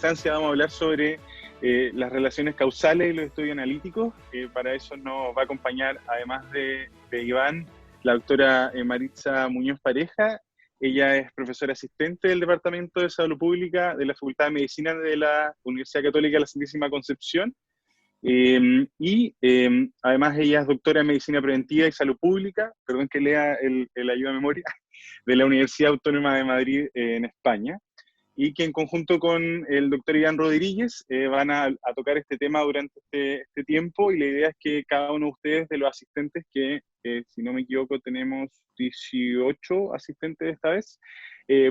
instancia vamos a hablar sobre las relaciones causales y los estudios analíticos. Para eso nos va a acompañar, además de Iván, la doctora Maritza Muñoz Pareja. Ella es profesora asistente del Departamento de Salud Pública de la Facultad de Medicina de la Universidad Católica de la Santísima Concepción. Además ella es doctora en Medicina Preventiva y Salud Pública, perdón que lea el ayuda a memoria, de la Universidad Autónoma de Madrid en España, y que en conjunto con el doctor Iván Rodríguez van a tocar este tema durante este tiempo, y la idea es que cada uno de ustedes, de los asistentes, que si no me equivoco tenemos 18 asistentes esta vez,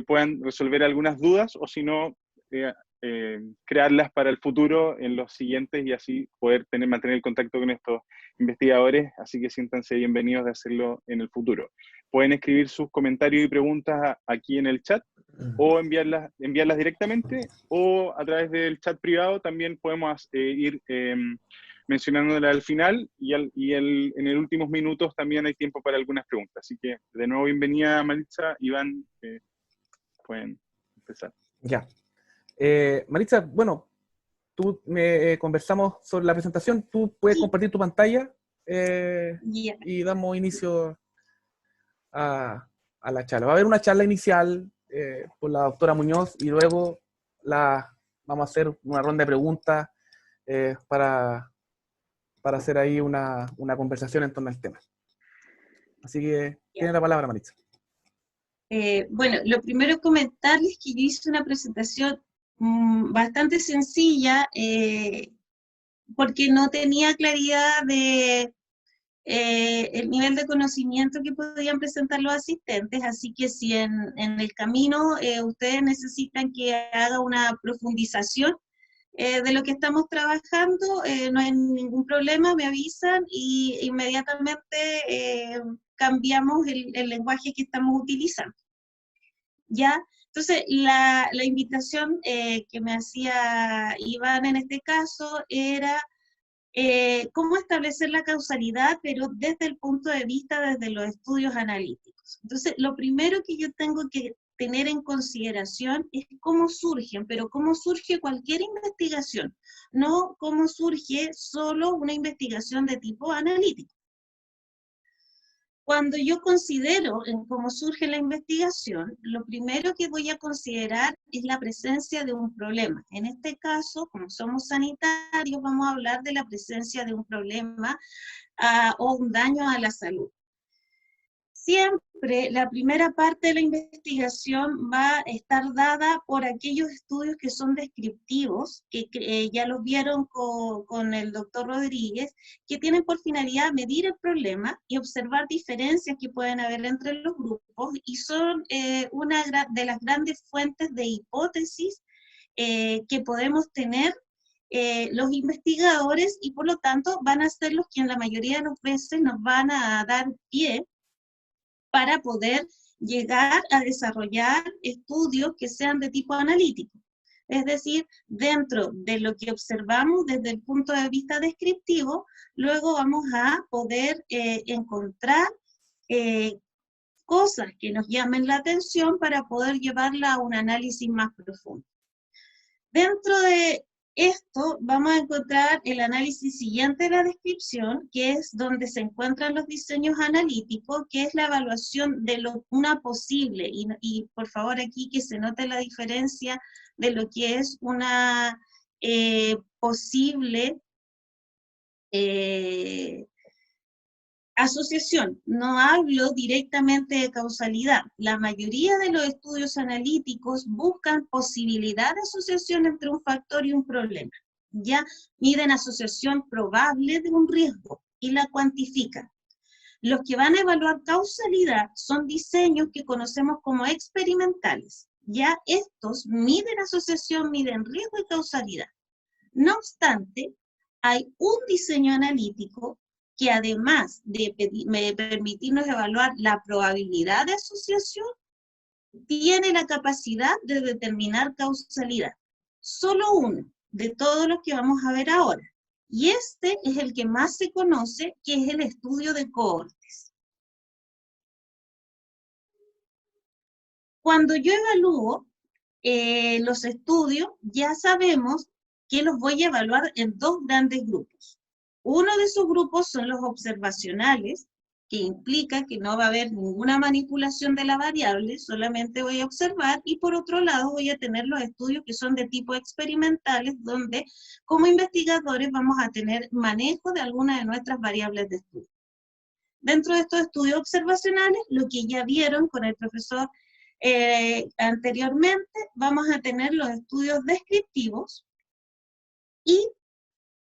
puedan resolver algunas dudas, o si no, crearlas para el futuro en los siguientes, y así poder mantener el contacto con estos investigadores, así que siéntanse bienvenidos de hacerlo en el futuro. Pueden escribir sus comentarios y preguntas aquí en el chat, o enviarlas directamente, o a través del chat privado también podemos ir mencionándolas al final, en los últimos minutos también hay tiempo para algunas preguntas. Así que, de nuevo, bienvenida Maritza. Iván, pueden empezar. Ya. Maritza, bueno, tú conversamos sobre la presentación, tú puedes compartir tu pantalla y damos inicio a la charla. Va a haber una charla inicial por la doctora Muñoz, y luego vamos a hacer una ronda de preguntas para hacer ahí una conversación en torno al tema. Así que tiene la palabra, Maritza. Bueno, lo primero es comentarles que yo hice una presentación bastante sencilla, porque no tenía claridad de el nivel de conocimiento que podían presentar los asistentes, así que si en el camino ustedes necesitan que haga una profundización de lo que estamos trabajando, no hay ningún problema, me avisan y inmediatamente cambiamos el lenguaje que estamos utilizando. ¿Ya? Entonces, la invitación que me hacía Iván en este caso era cómo establecer la causalidad, pero desde el punto de vista desde los estudios analíticos. Entonces, lo primero que yo tengo que tener en consideración es cómo surgen, pero cómo surge cualquier investigación, no cómo surge solo una investigación de tipo analítico. Cuando yo considero en cómo surge la investigación, lo primero que voy a considerar es la presencia de un problema. En este caso, como somos sanitarios, vamos a hablar de la presencia de un problema o un daño a la salud. Siempre la primera parte de la investigación va a estar dada por aquellos estudios que son descriptivos, que ya los vieron con el doctor Rodríguez, que tienen por finalidad medir el problema y observar diferencias que pueden haber entre los grupos, y son una de las grandes fuentes de hipótesis que podemos tener los investigadores, y por lo tanto van a ser los que en la mayoría de las veces nos van a dar pie para poder llegar a desarrollar estudios que sean de tipo analítico. Es decir, dentro de lo que observamos desde el punto de vista descriptivo, luego vamos a poder encontrar cosas que nos llamen la atención para poder llevarla a un análisis más profundo. Dentro de esto vamos a encontrar el análisis siguiente de la descripción, que es donde se encuentran los diseños analíticos, que es la evaluación de una posible, y por favor aquí que se note la diferencia de lo que es una posible asociación. No hablo directamente de causalidad. La mayoría de los estudios analíticos buscan posibilidad de asociación entre un factor y un problema. Ya miden asociación probable de un riesgo y la cuantifican. Los que van a evaluar causalidad son diseños que conocemos como experimentales. Ya estos miden asociación, miden riesgo y causalidad. No obstante, hay un diseño analítico que además de permitirnos evaluar la probabilidad de asociación, tiene la capacidad de determinar causalidad. Solo uno de todos los que vamos a ver ahora. Y este es el que más se conoce, que es el estudio de cohortes. Cuando yo evalúo los estudios, ya sabemos que los voy a evaluar en dos grandes grupos. Uno de esos grupos son los observacionales, que implica que no va a haber ninguna manipulación de la variable, solamente voy a observar, y por otro lado voy a tener los estudios que son de tipo experimentales, donde como investigadores vamos a tener manejo de algunas de nuestras variables de estudio. Dentro de estos estudios observacionales, lo que ya vieron con el profesor anteriormente, vamos a tener los estudios descriptivos y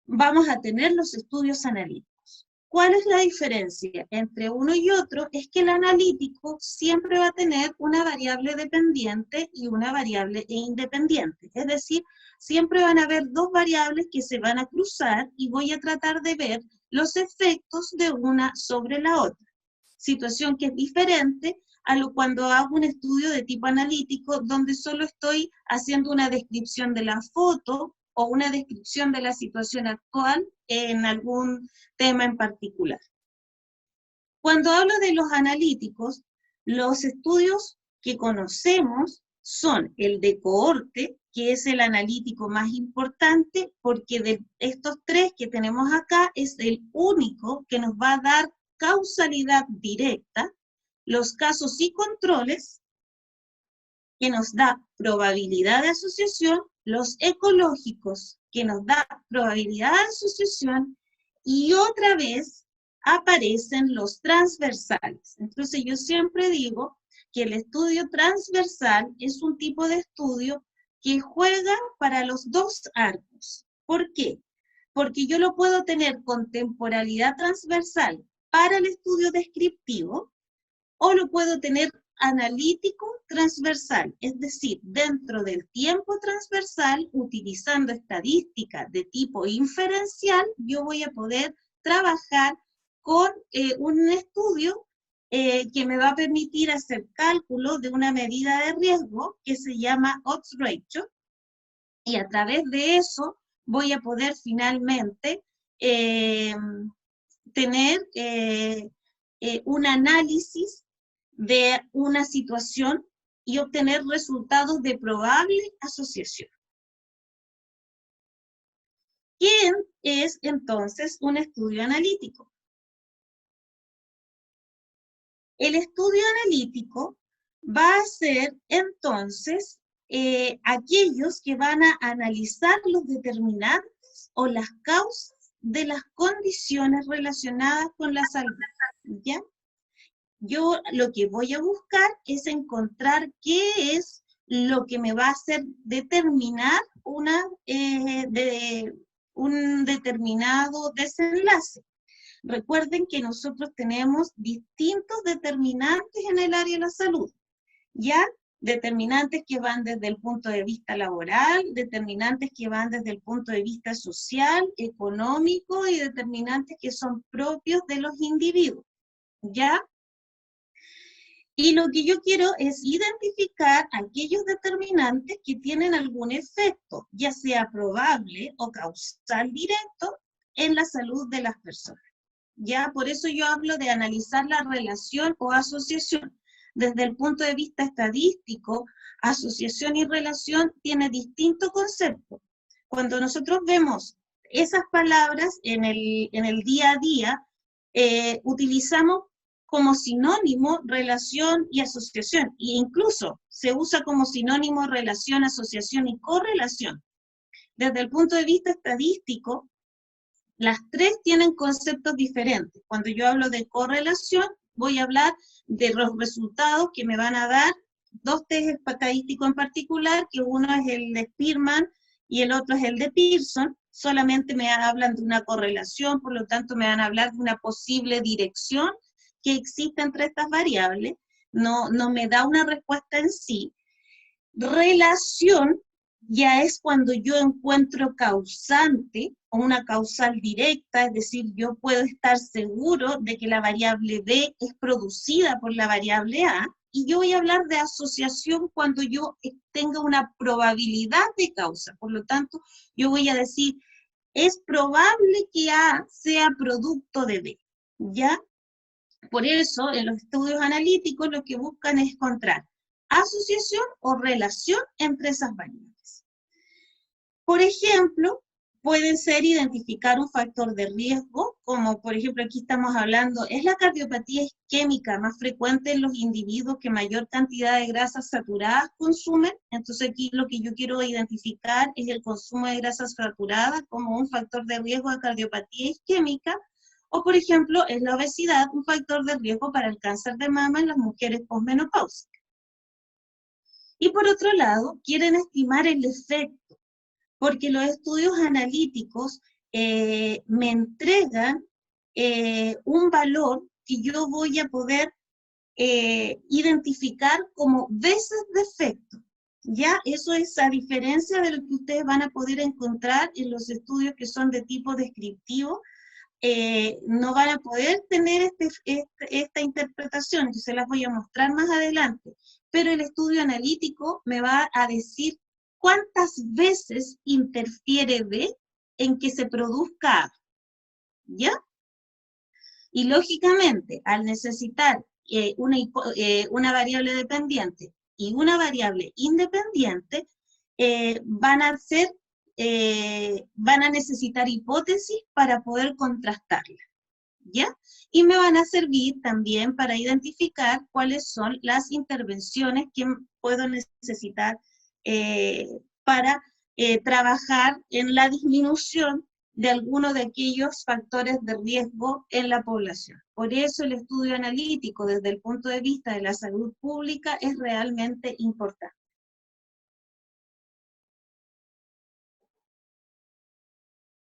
vamos a tener los estudios analíticos. ¿Cuál es la diferencia entre uno y otro? Es que el analítico siempre va a tener una variable dependiente y una variable independiente. Es decir, siempre van a haber dos variables que se van a cruzar y voy a tratar de ver los efectos de una sobre la otra. Situación que es diferente a lo cuando hago un estudio de tipo analítico, donde solo estoy haciendo una descripción de la foto o una descripción de la situación actual en algún tema en particular. Cuando hablo de los analíticos, los estudios que conocemos son el de cohorte, que es el analítico más importante, porque de estos tres que tenemos acá, es el único que nos va a dar causalidad directa, los casos y controles, que nos da probabilidad de asociación, los ecológicos, que nos da probabilidad de asociación, y otra vez aparecen los transversales. Entonces yo siempre digo que el estudio transversal es un tipo de estudio que juega para los dos arcos. ¿Por qué? Porque yo lo puedo tener con temporalidad transversal para el estudio descriptivo, o lo puedo tener analítico transversal, es decir, dentro del tiempo transversal, utilizando estadística de tipo inferencial, yo voy a poder trabajar con un estudio que me va a permitir hacer cálculo de una medida de riesgo que se llama odds ratio, y a través de eso voy a poder finalmente tener un análisis de una situación y obtener resultados de probable asociación. ¿Qué es entonces un estudio analítico? El estudio analítico va a ser entonces aquellos que van a analizar los determinantes o las causas de las condiciones relacionadas con la salud, ¿ya? Yo lo que voy a buscar es encontrar qué es lo que me va a hacer determinar un determinado desenlace. Recuerden que nosotros tenemos distintos determinantes en el área de la salud, ¿ya? Determinantes que van desde el punto de vista laboral, determinantes que van desde el punto de vista social, económico, y determinantes que son propios de los individuos, ¿ya? Y lo que yo quiero es identificar aquellos determinantes que tienen algún efecto, ya sea probable o causal directo, en la salud de las personas. Ya, por eso yo hablo de analizar la relación o asociación. Desde el punto de vista estadístico, asociación y relación tiene distintos conceptos. Cuando nosotros vemos esas palabras en el día a día, utilizamos como sinónimo relación y asociación, e incluso se usa como sinónimo relación, asociación y correlación. Desde el punto de vista estadístico, las tres tienen conceptos diferentes. Cuando yo hablo de correlación, voy a hablar de los resultados que me van a dar dos test estadísticos en particular, que uno es el de Spearman y el otro es el de Pearson. Solamente me hablan de una correlación, por lo tanto me van a hablar de una posible dirección que existe entre estas variables, no me da una respuesta en sí. Relación ya es cuando yo encuentro causante o una causal directa, es decir, yo puedo estar seguro de que la variable B es producida por la variable A, y yo voy a hablar de asociación cuando yo tenga una probabilidad de causa. Por lo tanto, yo voy a decir, es probable que A sea producto de B, ¿ya? Por eso, en los estudios analíticos lo que buscan es encontrar asociación o relación entre esas variables. Por ejemplo, pueden ser identificar un factor de riesgo, como por ejemplo aquí estamos hablando, ¿es la cardiopatía isquémica más frecuente en los individuos que mayor cantidad de grasas saturadas consumen? Entonces aquí lo que yo quiero identificar es el consumo de grasas saturadas como un factor de riesgo de cardiopatía isquémica, o por ejemplo, ¿es la obesidad un factor de riesgo para el cáncer de mama en las mujeres posmenopáusicas? Y por otro lado, quieren estimar el efecto, porque los estudios analíticos me entregan un valor que yo voy a poder identificar como veces de efecto. ¿Ya? Eso es a diferencia de lo que ustedes van a poder encontrar en los estudios que son de tipo descriptivo. No van a poder tener esta interpretación, yo se las voy a mostrar más adelante, pero el estudio analítico me va a decir cuántas veces interfiere B en que se produzca A, ¿ya? Y lógicamente, al necesitar una variable dependiente y una variable independiente, van a necesitar hipótesis para poder contrastarla, ¿ya? Y me van a servir también para identificar cuáles son las intervenciones que puedo necesitar para trabajar en la disminución de alguno de aquellos factores de riesgo en la población. Por eso el estudio analítico desde el punto de vista de la salud pública es realmente importante.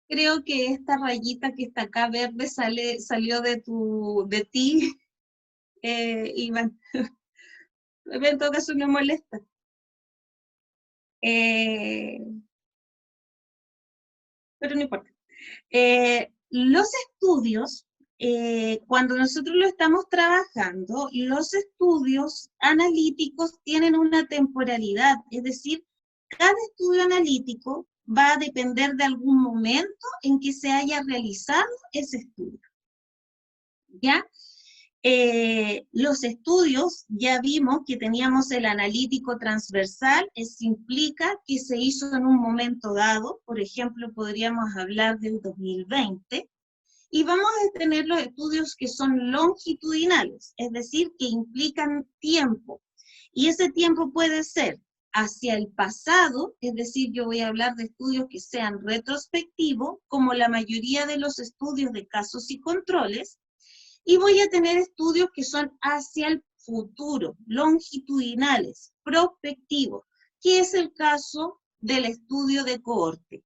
Creo que esta rayita que está acá verde salió de ti, Iván. En todo caso no molesta. Pero no importa. Los estudios, cuando nosotros lo estamos trabajando, los estudios analíticos tienen una temporalidad, es decir, cada estudio analítico va a depender de algún momento en que se haya realizado ese estudio. ¿Ya? Los estudios, ya vimos que teníamos el analítico transversal, eso implica que se hizo en un momento dado, por ejemplo, podríamos hablar del 2020, y vamos a tener los estudios que son longitudinales, es decir, que implican tiempo, y ese tiempo puede ser hacia el pasado, es decir, yo voy a hablar de estudios que sean retrospectivos, como la mayoría de los estudios de casos y controles, y voy a tener estudios que son hacia el futuro, longitudinales, prospectivos, que es el caso del estudio de cohorte.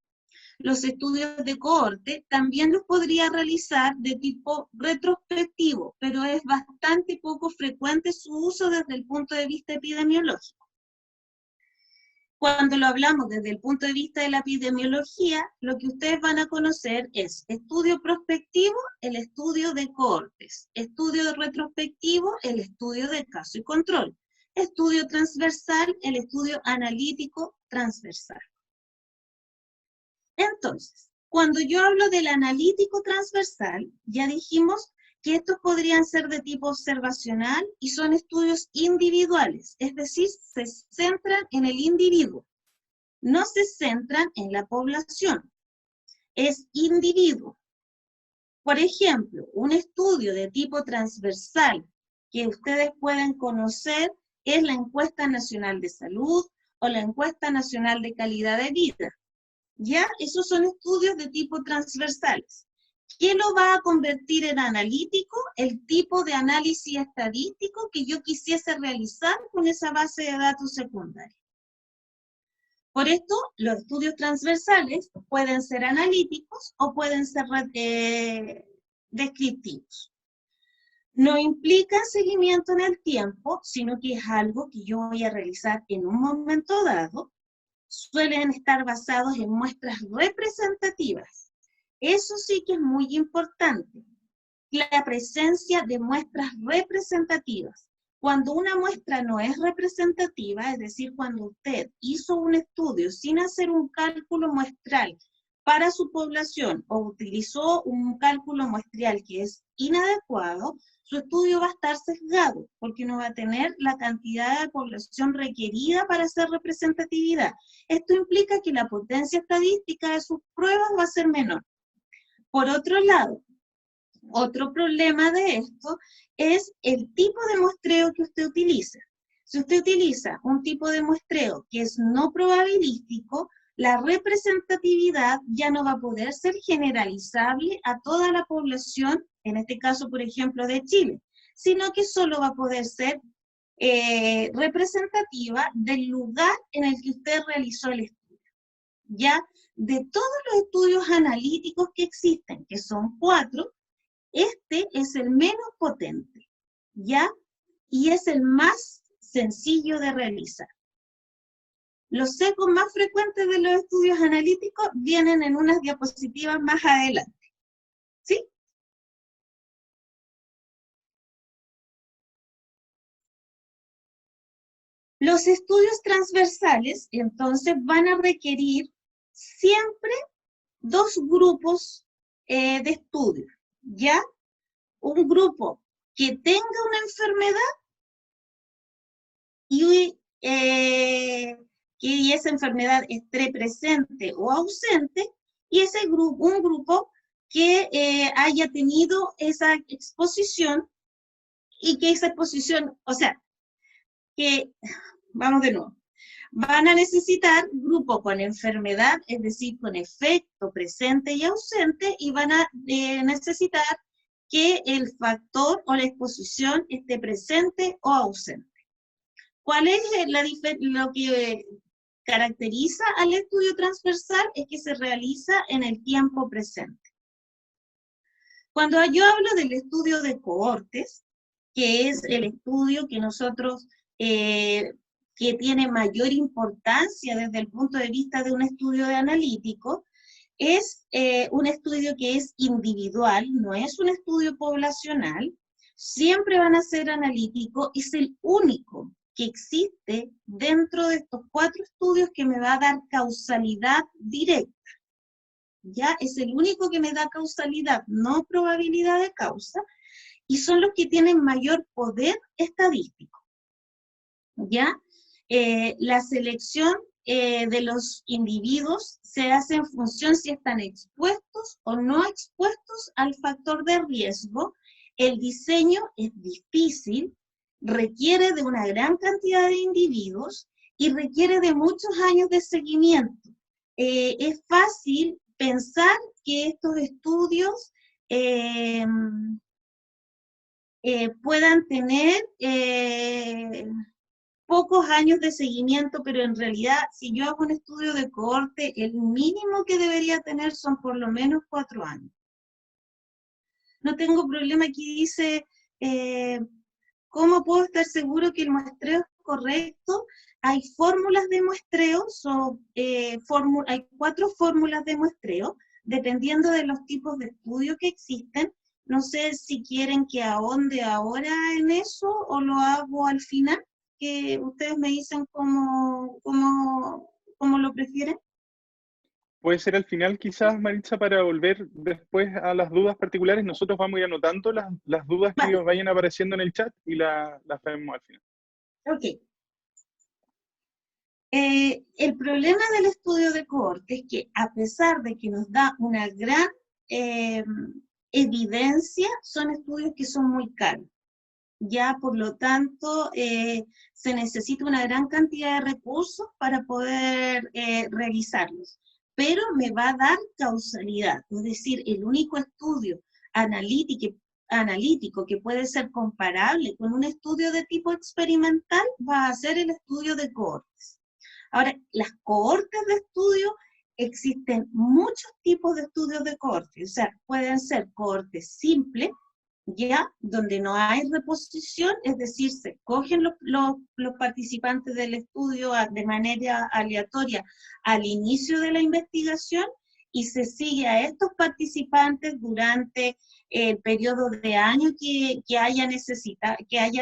Los estudios de cohorte también los podría realizar de tipo retrospectivo, pero es bastante poco frecuente su uso desde el punto de vista epidemiológico. Cuando lo hablamos desde el punto de vista de la epidemiología, lo que ustedes van a conocer es estudio prospectivo, el estudio de cohortes, estudio retrospectivo, el estudio de caso y control, estudio transversal, el estudio analítico transversal. Entonces, cuando yo hablo del analítico transversal, ya dijimos que estos podrían ser de tipo observacional y son estudios individuales, es decir, se centran en el individuo, no se centran en la población, es individuo. Por ejemplo, un estudio de tipo transversal que ustedes pueden conocer es la Encuesta Nacional de Salud o la Encuesta Nacional de Calidad de Vida. ¿Ya? Esos son estudios de tipo transversales. ¿Qué lo va a convertir en analítico? El tipo de análisis estadístico que yo quisiese realizar con esa base de datos secundaria. Por esto, los estudios transversales pueden ser analíticos o pueden ser descriptivos. No implican seguimiento en el tiempo, sino que es algo que yo voy a realizar en un momento dado. Suelen estar basados en muestras representativas. Eso sí que es muy importante, la presencia de muestras representativas. Cuando una muestra no es representativa, es decir, cuando usted hizo un estudio sin hacer un cálculo muestral para su población o utilizó un cálculo muestreal que es inadecuado, su estudio va a estar sesgado, porque no va a tener la cantidad de población requerida para hacer representatividad. Esto implica que la potencia estadística de sus pruebas va a ser menor. Por otro lado, otro problema de esto es el tipo de muestreo que usted utiliza. Si usted utiliza un tipo de muestreo que es no probabilístico, la representatividad ya no va a poder ser generalizable a toda la población, en este caso, por ejemplo, de Chile, sino que solo va a poder ser representativa del lugar en el que usted realizó el estudio. Ya de todos los estudios analíticos que existen, que son 4, este es el menos potente, ¿ya? Y es el más sencillo de realizar. Los sesgos más frecuentes de los estudios analíticos vienen en unas diapositivas más adelante. ¿Sí? Los estudios transversales, entonces, van a requerir siempre 2 grupos de estudio, ¿ya? Un grupo que tenga una enfermedad y que esa enfermedad esté presente o ausente, y ese grupo, un grupo que haya tenido esa exposición y que esa exposición, o sea, que, vamos de nuevo, van a necesitar grupo con enfermedad, es decir, con efecto presente y ausente, y van a necesitar que el factor o la exposición esté presente o ausente. ¿Cuál es lo que caracteriza al estudio transversal? Es que se realiza en el tiempo presente. Cuando yo hablo del estudio de cohortes, que es el estudio que nosotros, que tiene mayor importancia desde el punto de vista de un estudio de analítico, es un estudio que es individual, no es un estudio poblacional, siempre van a ser analíticos, es el único que existe dentro de estos 4 estudios que me va a dar causalidad directa. Ya es el único que me da causalidad, no probabilidad de causa, y son los que tienen mayor poder estadístico. ¿Ya? La selección de los individuos se hace en función si están expuestos o no expuestos al factor de riesgo. El diseño es difícil, requiere de una gran cantidad de individuos y requiere de muchos años de seguimiento. Es fácil pensar que estos estudios puedan tener pocos años de seguimiento, pero en realidad, si yo hago un estudio de cohorte, el mínimo que debería tener son por lo menos 4 años. No tengo problema, aquí dice, ¿cómo puedo estar seguro que el muestreo es correcto? Hay fórmulas de muestreo, hay 4 fórmulas de muestreo, dependiendo de los tipos de estudio que existen. No sé si quieren que ahonde ahora en eso o lo hago al final, que ustedes me dicen cómo lo prefieren. Puede ser al final quizás, Maritza, para volver después a las dudas particulares. Nosotros vamos a ir anotando las dudas que vayan apareciendo en el chat y las vemos al final. Ok. El problema del estudio de cohorte es que a pesar de que nos da una gran evidencia, son estudios que son muy caros. Ya, por lo tanto, se necesita una gran cantidad de recursos para poder realizarlos. Pero me va a dar causalidad, es decir, el único estudio analítico que puede ser comparable con un estudio de tipo experimental va a ser el estudio de cohortes. Ahora, las cohortes de estudio, existen muchos tipos de estudios de cohortes, o sea, pueden ser cohortes simples, ya, donde no hay reposición, es decir, se cogen los participantes del estudio de manera aleatoria al inicio de la investigación y se sigue a estos participantes durante el periodo de años que haya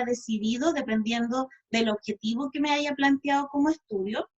decidido, dependiendo del objetivo que me haya planteado como estudio.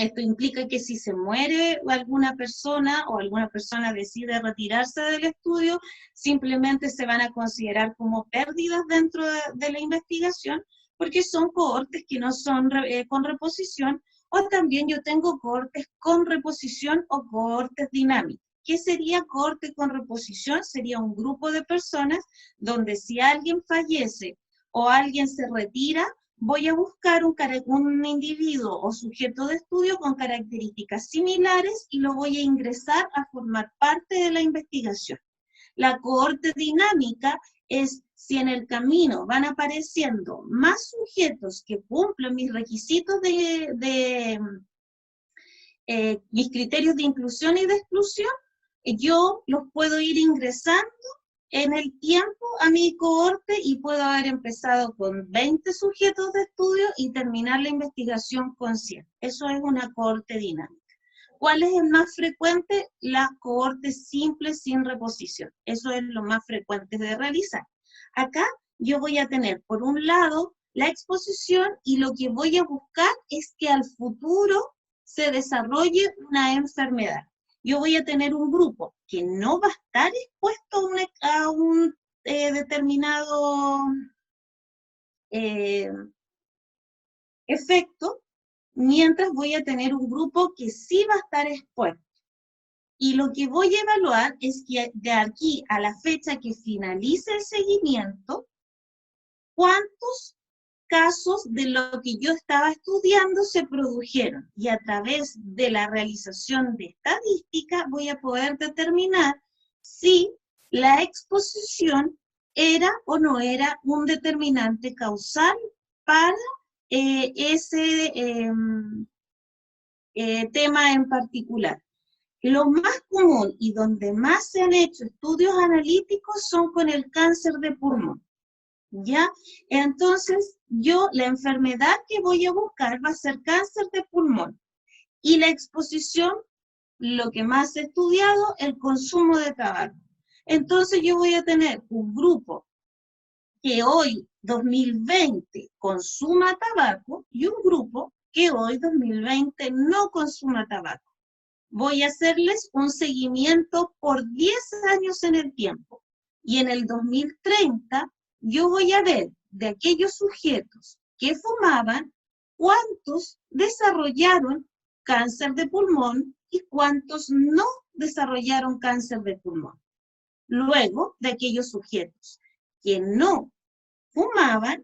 Esto implica que si se muere alguna persona o alguna persona decide retirarse del estudio, simplemente se van a considerar como pérdidas dentro de la investigación, porque son cohortes que no son con reposición, o también yo tengo cohortes con reposición o cohortes dinámicos. ¿Qué sería cohorte con reposición? Sería un grupo de personas donde si alguien fallece o alguien se retira, voy a buscar un individuo o sujeto de estudio con características similares y lo voy a ingresar a formar parte de la investigación. La cohorte dinámica es si en el camino van apareciendo más sujetos que cumplen mis requisitos mis criterios de inclusión y de exclusión, yo los puedo ir ingresando en el tiempo a mi cohorte y puedo haber empezado con 20 sujetos de estudio y terminar la investigación con 100. Eso es una cohorte dinámica. ¿Cuál es el más frecuente? Las cohortes simples sin reposición. Eso es lo más frecuente de realizar. Acá yo voy a tener, por un lado, la exposición y lo que voy a buscar es que al futuro se desarrolle una enfermedad. Yo voy a tener un grupo que no va a estar expuesto a un determinado efecto, mientras voy a tener un grupo que sí va a estar expuesto. Y lo que voy a evaluar es que de aquí a la fecha que finalice el seguimiento, ¿cuántos casos de lo que yo estaba estudiando se produjeron? Y a través de la realización de estadística voy a poder determinar si la exposición era o no era un determinante causal para ese tema en particular. Lo más común y donde más se han hecho estudios analíticos son con el cáncer de pulmón. ¿Ya? Entonces, la enfermedad que voy a buscar va a ser cáncer de pulmón. Y la exposición, lo que más he estudiado, el consumo de tabaco. Entonces, yo voy a tener un grupo que hoy, 2020, consuma tabaco y un grupo que hoy, 2020, no consuma tabaco. Voy a hacerles un seguimiento por 10 años en el tiempo. Y en el 2030, yo voy a ver de aquellos sujetos que fumaban, cuántos desarrollaron cáncer de pulmón y cuántos no desarrollaron cáncer de pulmón. Luego, de aquellos sujetos que no fumaban,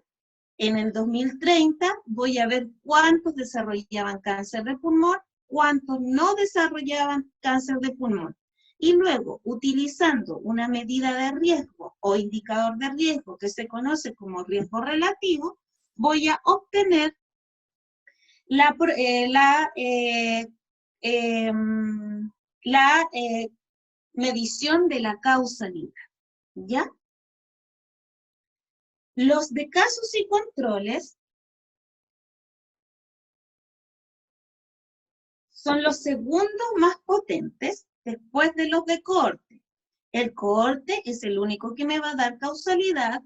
en el 2030 voy a ver cuántos desarrollaban cáncer de pulmón, cuántos no desarrollaban cáncer de pulmón. Y luego, utilizando una medida de riesgo o indicador de riesgo que se conoce como riesgo relativo, voy a obtener la medición de la causalidad, ¿ya? Los de casos y controles son los segundos más potentes después de los de cohorte. El cohorte es el único que me va a dar causalidad.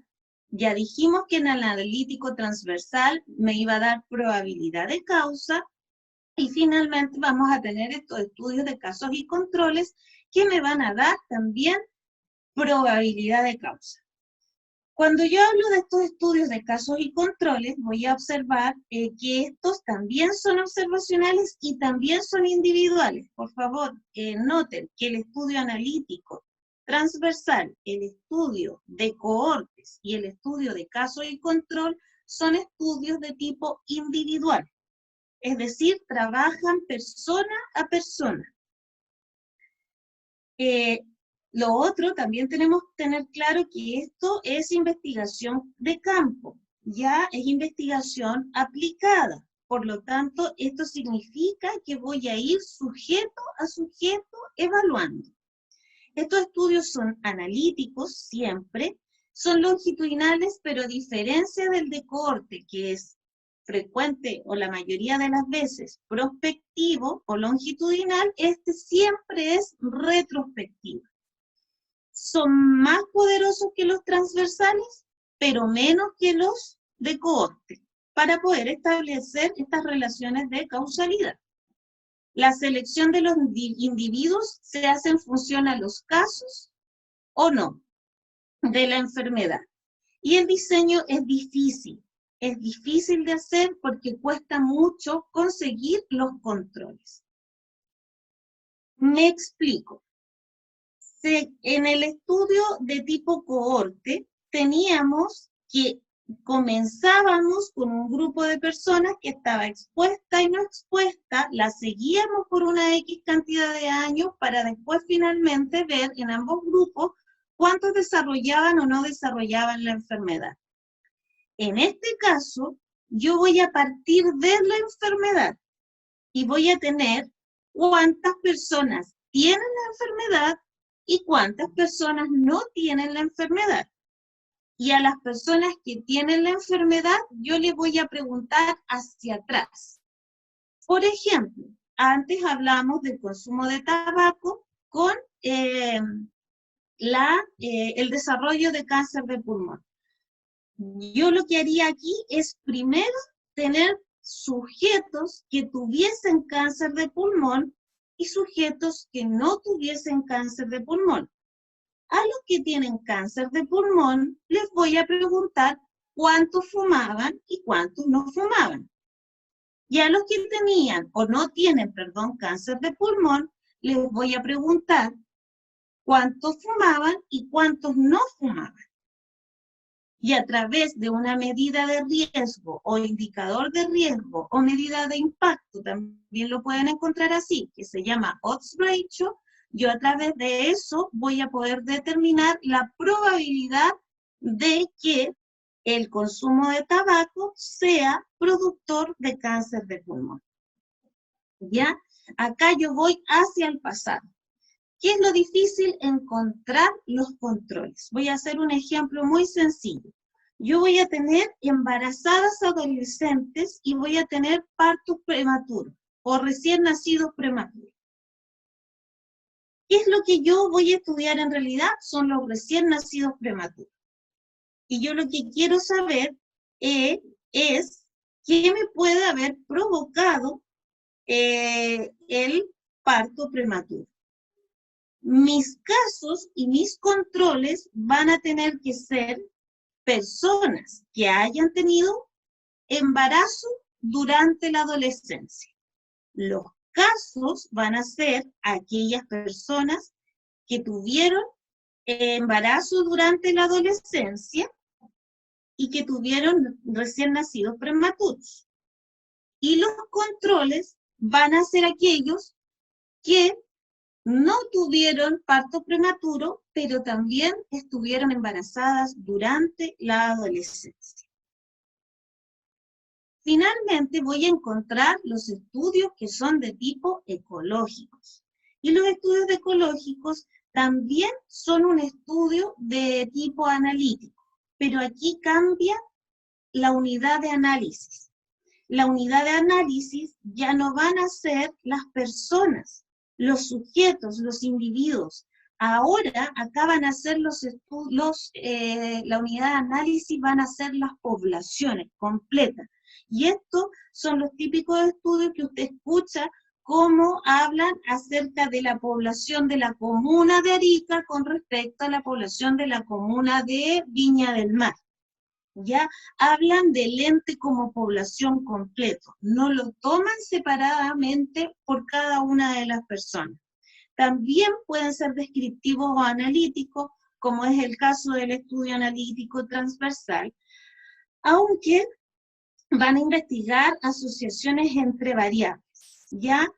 Ya dijimos que en el analítico transversal me iba a dar probabilidad de causa. Y finalmente vamos a tener estos estudios de casos y controles que me van a dar también probabilidad de causa. Cuando yo hablo de estos estudios de casos y controles, voy a observar que estos también son observacionales y también son individuales. Por favor, noten que el estudio analítico transversal, el estudio de cohortes y el estudio de casos y control son estudios de tipo individual. Es decir, trabajan persona a persona. Lo otro, también tenemos que tener claro que esto es investigación de campo, ya es investigación aplicada. Por lo tanto, esto significa que voy a ir sujeto a sujeto evaluando. Estos estudios son analíticos siempre, son longitudinales, pero a diferencia del de cohorte, que es frecuente o la mayoría de las veces prospectivo o longitudinal, este siempre es retrospectivo. Son más poderosos que los transversales, pero menos que los de cohorte, para poder establecer estas relaciones de causalidad. La selección de los individuos se hace en función a los casos o no de la enfermedad. Y el diseño es difícil de hacer porque cuesta mucho conseguir los controles. Me explico. En el estudio de tipo cohorte teníamos que comenzábamos con un grupo de personas que estaba expuesta y no expuesta, la seguíamos por una X cantidad de años para después finalmente ver en ambos grupos cuántos desarrollaban o no desarrollaban la enfermedad. En este caso, yo voy a partir de la enfermedad y voy a tener cuántas personas tienen la enfermedad y cuántas personas no tienen la enfermedad. Y a las personas que tienen la enfermedad, yo les voy a preguntar hacia atrás. Por ejemplo, antes hablamos del consumo de tabaco con el desarrollo de cáncer de pulmón. Yo lo que haría aquí es primero tener sujetos que tuviesen cáncer de pulmón y sujetos que no tuviesen cáncer de pulmón. A los que tienen cáncer de pulmón, les voy a preguntar cuántos fumaban y cuántos no fumaban. Y a los que tenían o no tienen, cáncer de pulmón, les voy a preguntar cuántos fumaban y cuántos no fumaban. Y a través de una medida de riesgo o indicador de riesgo o medida de impacto, también lo pueden encontrar así, que se llama odds ratio, yo a través de eso voy a poder determinar la probabilidad de que el consumo de tabaco sea productor de cáncer de pulmón. ¿Ya? Acá yo voy hacia el pasado. ¿Qué es lo difícil? Encontrar los controles. Voy a hacer un ejemplo muy sencillo. Yo voy a tener embarazadas adolescentes y voy a tener partos prematuros o recién nacidos prematuros. ¿Qué es lo que yo voy a estudiar en realidad? Son los recién nacidos prematuros. Y yo lo que quiero saber es qué me puede haber provocado el parto prematuro. Mis casos y mis controles van a tener que ser personas que hayan tenido embarazo durante la adolescencia. Los casos van a ser aquellas personas que tuvieron embarazo durante la adolescencia y que tuvieron recién nacidos prematuros. Y los controles van a ser aquellos que no tuvieron parto prematuro, pero también estuvieron embarazadas durante la adolescencia. Finalmente voy a encontrar los estudios que son de tipo ecológicos. Y los estudios ecológicos también son un estudio de tipo analítico, pero aquí cambia la unidad de análisis. La unidad de análisis ya no van a ser las personas, los sujetos, los individuos. Ahora acá van a ser la unidad de análisis van a ser las poblaciones completas. Y estos son los típicos estudios que usted escucha, cómo hablan acerca de la población de la comuna de Arica con respecto a la población de la comuna de Viña del Mar. Ya hablan del ente como población completo, no lo toman separadamente por cada una de las personas. También pueden ser descriptivos o analíticos, como es el caso del estudio analítico transversal, aunque van a investigar asociaciones entre variables, ¿ya?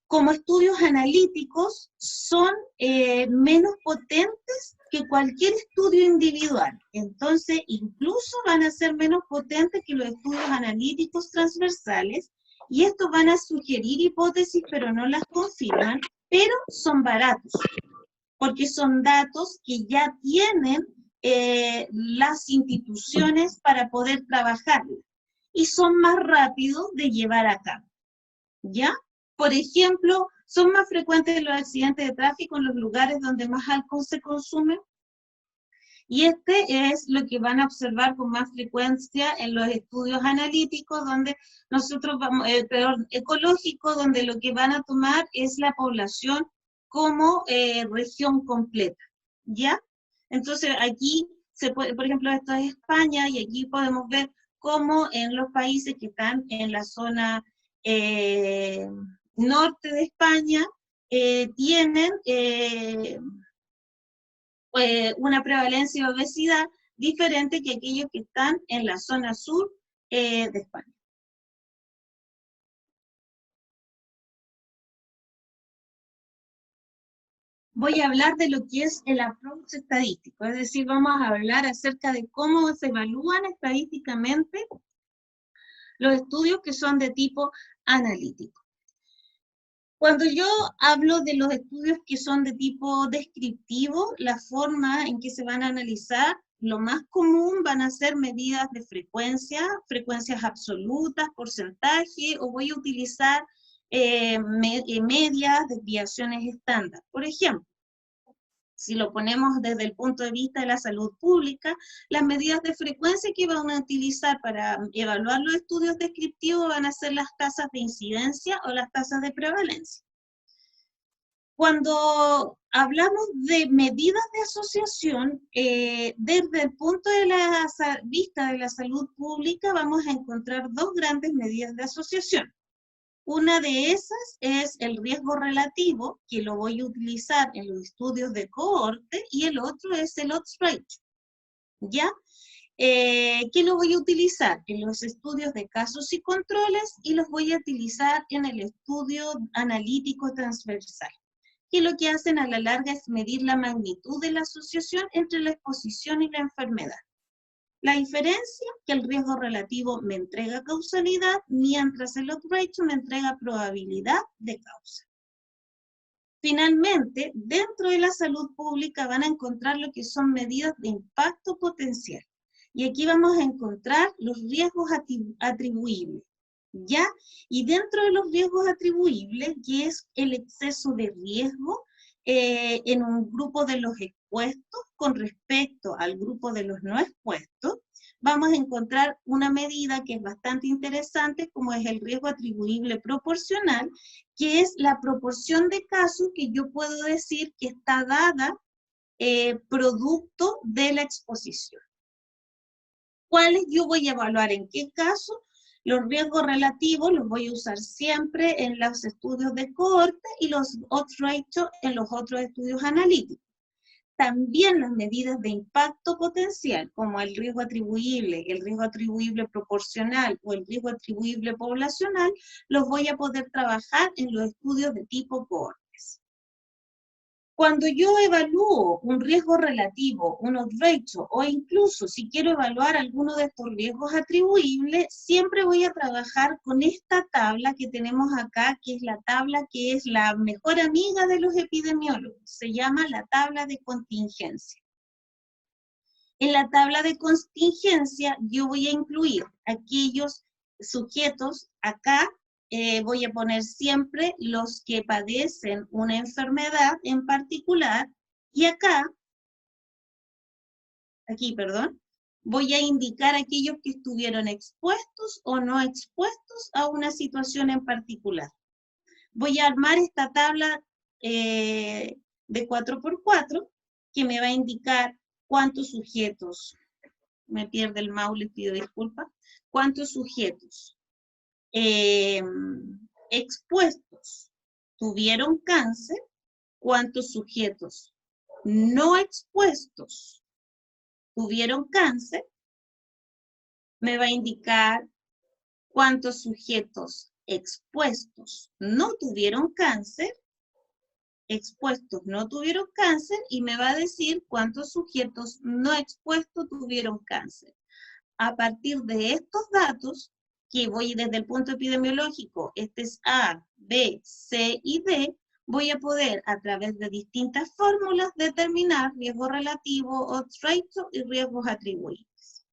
Como estudios analíticos son menos potentes que cualquier estudio individual. Entonces, incluso van a ser menos potentes que los estudios analíticos transversales, y estos van a sugerir hipótesis, pero no las confirman, pero son baratos, porque son datos que ya tienen las instituciones para poder trabajarlos, y son más rápidos de llevar a cabo, ¿ya? Por ejemplo, ¿son más frecuentes los accidentes de tráfico en los lugares donde más alcohol se consume? Y este es lo que van a observar con más frecuencia en los estudios analíticos, donde nosotros vamos, ecológico, donde lo que van a tomar es la población como región completa, ¿ya? Entonces aquí, se puede, por ejemplo, esto es España, y aquí podemos ver cómo en los países que están en la zona norte de España, tienen una prevalencia de obesidad diferente que aquellos que están en la zona sur de España. Voy a hablar de lo que es el approach estadístico, es decir, vamos a hablar acerca de cómo se evalúan estadísticamente los estudios que son de tipo analítico. Cuando yo hablo de los estudios que son de tipo descriptivo, la forma en que se van a analizar, lo más común van a ser medidas de frecuencia, frecuencias absolutas, porcentaje, o voy a utilizar medias, desviaciones estándar. Por ejemplo, si lo ponemos desde el punto de vista de la salud pública, las medidas de frecuencia que van a utilizar para evaluar los estudios descriptivos van a ser las tasas de incidencia o las tasas de prevalencia. Cuando hablamos de medidas de asociación, desde el punto de vista de la salud pública, vamos a encontrar dos grandes medidas de asociación. Una de esas es el riesgo relativo, que lo voy a utilizar en los estudios de cohorte, y el otro es el odds ratio, ¿ya? ¿Qué lo voy a utilizar? En los estudios de casos y controles, y los voy a utilizar en el estudio analítico transversal, que lo que hacen a la larga es medir la magnitud de la asociación entre la exposición y la enfermedad. La diferencia, que el riesgo relativo me entrega causalidad, mientras el odds ratio me entrega probabilidad de causa. Finalmente, dentro de la salud pública van a encontrar lo que son medidas de impacto potencial. Y aquí vamos a encontrar los riesgos atribuibles, ¿ya? Y dentro de los riesgos atribuibles, que es el exceso de riesgo en un grupo de los expuestos con respecto al grupo de los no expuestos, vamos a encontrar una medida que es bastante interesante, como es el riesgo atribuible proporcional, que es la proporción de casos que yo puedo decir que está dada producto de la exposición. ¿Cuáles yo voy a evaluar en qué caso? Los riesgos relativos los voy a usar siempre en los estudios de cohorte y los odds ratio en los otros estudios analíticos. También las medidas de impacto potencial, como el riesgo atribuible proporcional o el riesgo atribuible poblacional, los voy a poder trabajar en los estudios de tipo cohortes. Cuando yo evalúo un riesgo relativo, un odds ratio, o incluso si quiero evaluar alguno de estos riesgos atribuibles, siempre voy a trabajar con esta tabla que tenemos acá, que es la tabla que es la mejor amiga de los epidemiólogos. Se llama la tabla de contingencia. En la tabla de contingencia yo voy a incluir aquellos sujetos acá. Voy a poner siempre los que padecen una enfermedad en particular, y aquí, voy a indicar aquellos que estuvieron expuestos o no expuestos a una situación en particular. Voy a armar esta tabla de 4×4, que me va a indicar cuántos sujetos, me pierde el mouse, les pido disculpas, cuántos sujetos expuestos tuvieron cáncer, cuántos sujetos no expuestos tuvieron cáncer, me va a indicar cuántos sujetos expuestos no tuvieron cáncer, expuestos no tuvieron cáncer, y me va a decir cuántos sujetos no expuestos tuvieron cáncer. A partir de estos datos, que voy desde el punto epidemiológico, este es A, B, C y D, voy a poder a través de distintas fórmulas determinar riesgo relativo, odds ratio y riesgos atribuibles.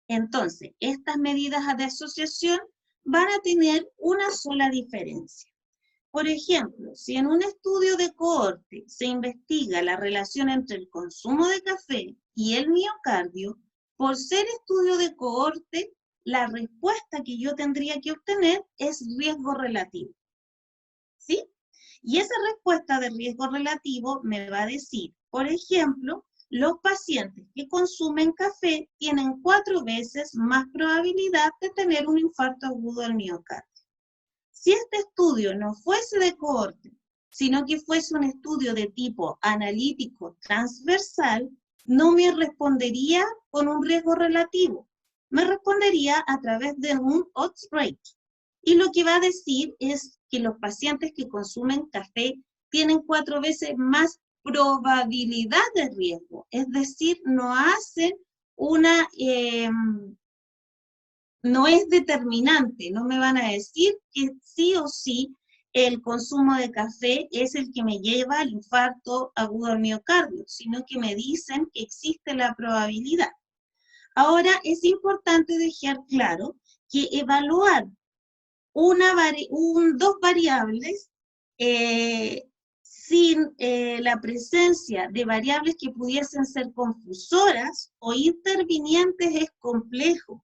Entonces, estas medidas de asociación van a tener una sola diferencia. Por ejemplo, si en un estudio de cohorte se investiga la relación entre el consumo de café y el miocardio, por ser estudio de cohorte, la respuesta que yo tendría que obtener es riesgo relativo. ¿Sí? Y esa respuesta de riesgo relativo me va a decir, por ejemplo, los pacientes que consumen café tienen 4 veces más probabilidad de tener un infarto agudo del miocardio. Si este estudio no fuese de cohorte, sino que fuese un estudio de tipo analítico transversal, no me respondería con un riesgo relativo, me respondería a través de un odds ratio. Y lo que va a decir es que los pacientes que consumen café tienen 4 veces más probabilidad de riesgo, es decir, no hacen una... no es determinante, no me van a decir que sí o sí el consumo de café es el que me lleva al infarto agudo del miocardio, sino que me dicen que existe la probabilidad. Ahora es importante dejar claro que evaluar dos variables sin la presencia de variables que pudiesen ser confusoras o intervinientes es complejo.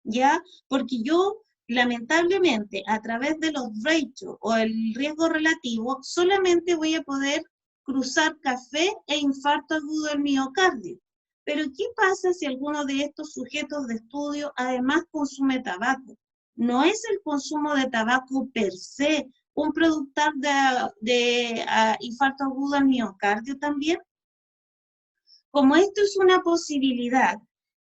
¿Ya? Porque yo, lamentablemente, a través de los ratios o el riesgo relativo, solamente voy a poder cruzar café e infarto agudo del miocardio. Pero, ¿qué pasa si alguno de estos sujetos de estudio además consume tabaco? ¿No es el consumo de tabaco per se un productor de infarto agudo del miocardio también? Como esto es una posibilidad,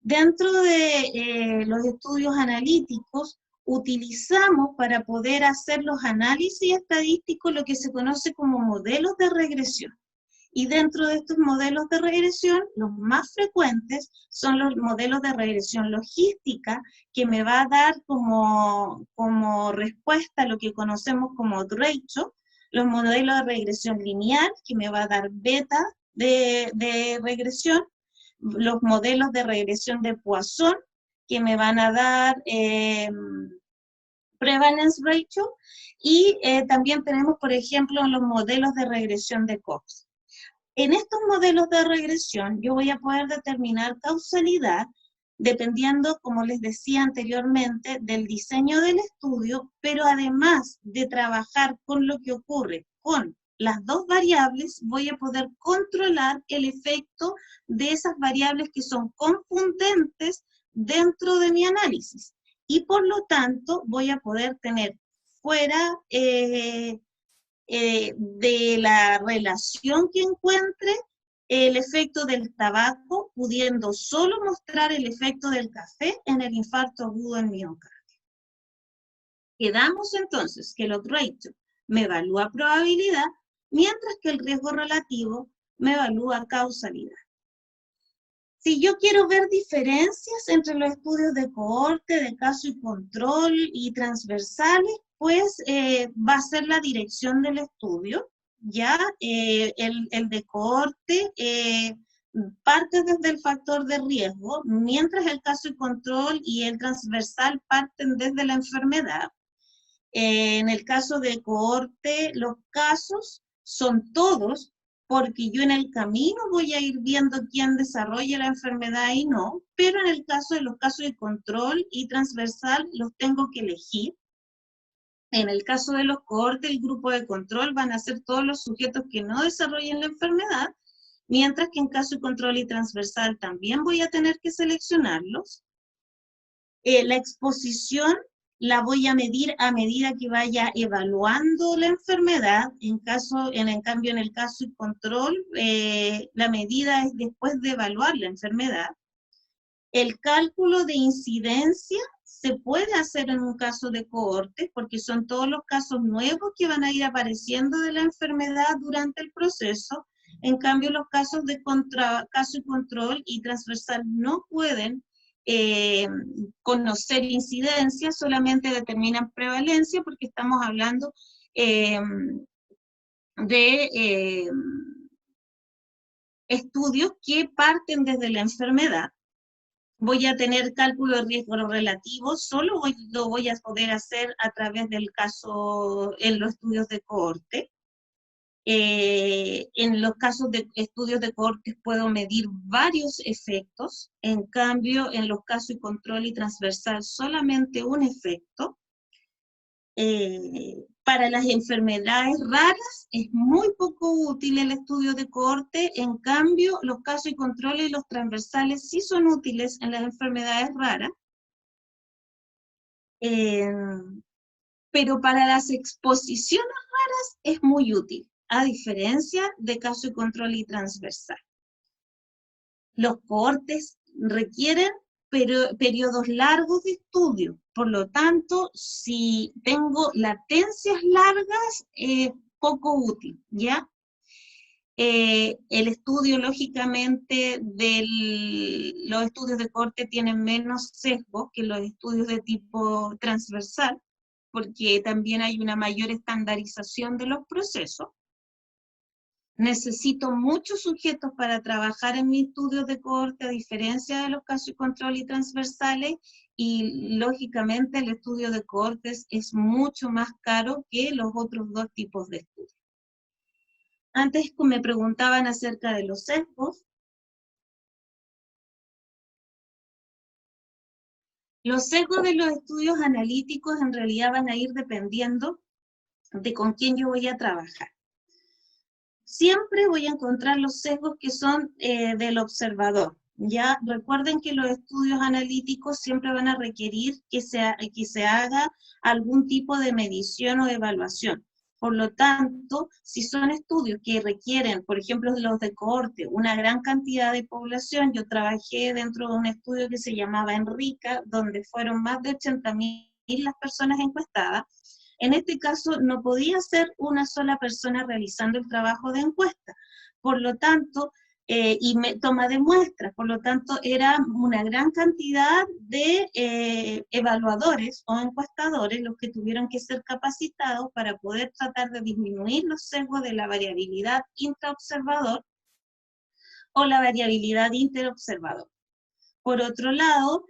dentro de los estudios analíticos, utilizamos para poder hacer los análisis estadísticos lo que se conoce como modelos de regresión. Y dentro de estos modelos de regresión, los más frecuentes son los modelos de regresión logística, que me va a dar como respuesta lo que conocemos como ratio, los modelos de regresión lineal, que me va a dar beta de regresión, los modelos de regresión de Poisson, que me van a dar prevalence ratio, y también tenemos, por ejemplo, los modelos de regresión de Cox. En estos modelos de regresión yo voy a poder determinar causalidad dependiendo, como les decía anteriormente, del diseño del estudio, pero además de trabajar con lo que ocurre con las dos variables, voy a poder controlar el efecto de esas variables que son confundentes dentro de mi análisis. Y por lo tanto, voy a poder tener fuera de la relación que encuentre el efecto del tabaco, pudiendo solo mostrar el efecto del café en el infarto agudo del miocardio. Quedamos entonces que el odds ratio me evalúa probabilidad, mientras que el riesgo relativo me evalúa causalidad. Si yo quiero ver diferencias entre los estudios de cohorte, de caso y control y transversales, pues va a ser la dirección del estudio, ¿ya? El de cohorte parte desde el factor de riesgo, mientras el caso y control y el transversal parten desde la enfermedad. En el caso de cohorte, los casos son todos, porque yo en el camino voy a ir viendo quién desarrolla la enfermedad y no, pero en el caso de los casos de control y transversal los tengo que elegir. En el caso de los cohortes, el grupo de control van a ser todos los sujetos que no desarrollen la enfermedad, mientras que en caso de control y transversal también voy a tener que seleccionarlos. La exposición la voy a medir a medida que vaya evaluando la enfermedad. En cambio, en el caso y control, la medida es después de evaluar la enfermedad. El cálculo de incidencia se puede hacer en un caso de cohorte, porque son todos los casos nuevos que van a ir apareciendo de la enfermedad durante el proceso. En cambio, los casos de caso y control y transversal no pueden conocer incidencia, solamente determinan prevalencia, porque estamos hablando de estudios que parten desde la enfermedad. voy a tener cálculo de riesgo relativo, solo lo voy a poder hacer a través del caso, en los estudios de cohorte. En los casos de estudios de cohortes puedo medir varios efectos, en cambio en los casos de control y transversal solamente un efecto. Para las enfermedades raras es muy poco útil el estudio de cohorte, en cambio los casos y control y los transversales sí son útiles en las enfermedades raras. Pero para las exposiciones raras es muy útil, a diferencia de caso y control y transversal. Los cohortes requieren periodos largos de estudio, por lo tanto, si tengo latencias largas, poco útil, ¿ya? El estudio, lógicamente, los estudios de cohorte tienen menos sesgo que los estudios de tipo transversal, porque también hay una mayor estandarización de los procesos. Necesito muchos sujetos para trabajar en mi estudio de cohorte, a diferencia de los casos y control y transversales, y lógicamente el estudio de cohortes es mucho más caro que los otros dos tipos de estudios. Antes me preguntaban acerca de los sesgos. Los sesgos de los estudios analíticos en realidad van a ir dependiendo de con quién yo voy a trabajar. Siempre voy a encontrar los sesgos que son del observador. Ya recuerden que los estudios analíticos siempre van a requerir que se haga algún tipo de medición o evaluación. Por lo tanto, si son estudios que requieren, por ejemplo, los de cohorte, una gran cantidad de población, yo trabajé dentro de un estudio que se llamaba Enrica, donde fueron más de 80.000 las personas encuestadas. En este caso, no podía ser una sola persona realizando el trabajo de encuesta. Por lo tanto, toma de muestras, por lo tanto, era una gran cantidad de evaluadores o encuestadores los que tuvieron que ser capacitados para poder tratar de disminuir los sesgos de la variabilidad intraobservador o la variabilidad interobservador. Por otro lado,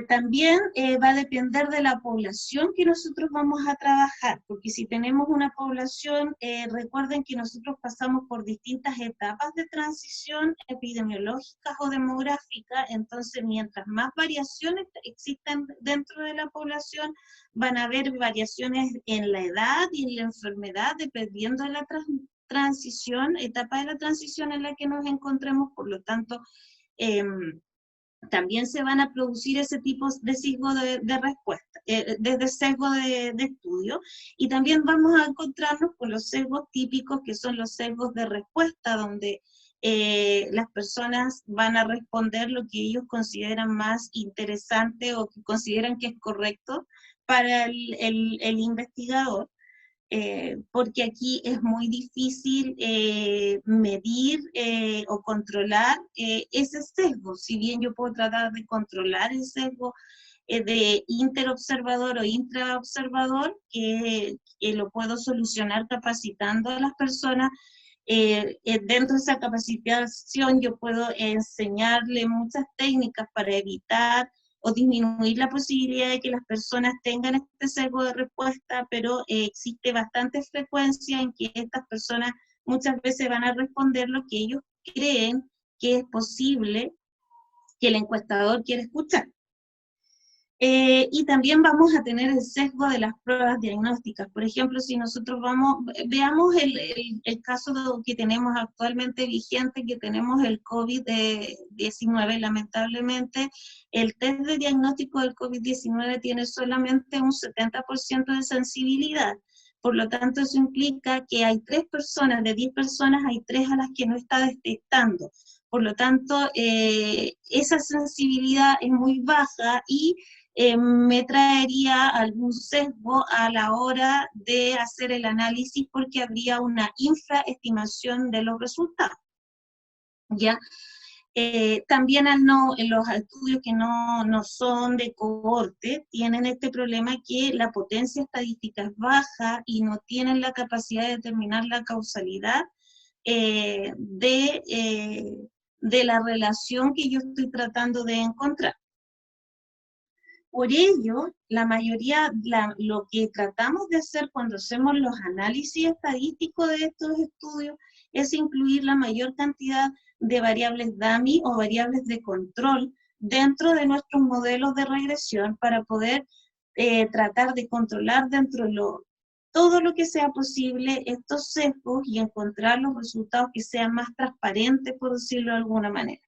también va a depender de la población que nosotros vamos a trabajar, porque si tenemos una población, recuerden que nosotros pasamos por distintas etapas de transición epidemiológicas o demográficas, entonces mientras más variaciones existen dentro de la población, van a haber variaciones en la edad y en la enfermedad, dependiendo de la etapa de la transición en la que nos encontremos. Por lo tanto, también se van a producir ese tipo de sesgo de respuesta, de sesgo de estudio, y también vamos a encontrarnos con los sesgos típicos, que son los sesgos de respuesta, donde las personas van a responder lo que ellos consideran más interesante o que consideran que es correcto para el investigador. Porque aquí es muy difícil medir o controlar ese sesgo. Si bien yo puedo tratar de controlar el sesgo de interobservador o intraobservador, que lo puedo solucionar capacitando a las personas, dentro de esa capacitación yo puedo enseñarle muchas técnicas para evitar o disminuir la posibilidad de que las personas tengan este sesgo de respuesta, pero existe bastante frecuencia en que estas personas muchas veces van a responder lo que ellos creen que es posible que el encuestador quiere escuchar. Y también vamos a tener el sesgo de las pruebas diagnósticas. Por ejemplo, si nosotros veamos el caso que tenemos actualmente vigente, que tenemos el COVID-19, lamentablemente, el test de diagnóstico del COVID-19 tiene solamente un 70% de sensibilidad. Por lo tanto, eso implica que hay 3 personas, de 10 personas, hay 3 a las que no está detectando. Por lo tanto, esa sensibilidad es muy baja y me traería algún sesgo a la hora de hacer el análisis, porque habría una infraestimación de los resultados. ¿Ya? También en los estudios que no son de cohorte, tienen este problema que la potencia estadística es baja y no tienen la capacidad de determinar la causalidad de la relación que yo estoy tratando de encontrar. Por ello, la mayoría, lo que tratamos de hacer cuando hacemos los análisis estadísticos de estos estudios es incluir la mayor cantidad de variables dummy o variables de control dentro de nuestros modelos de regresión para poder tratar de controlar dentro de todo lo que sea posible estos sesgos y encontrar los resultados que sean más transparentes, por decirlo de alguna manera.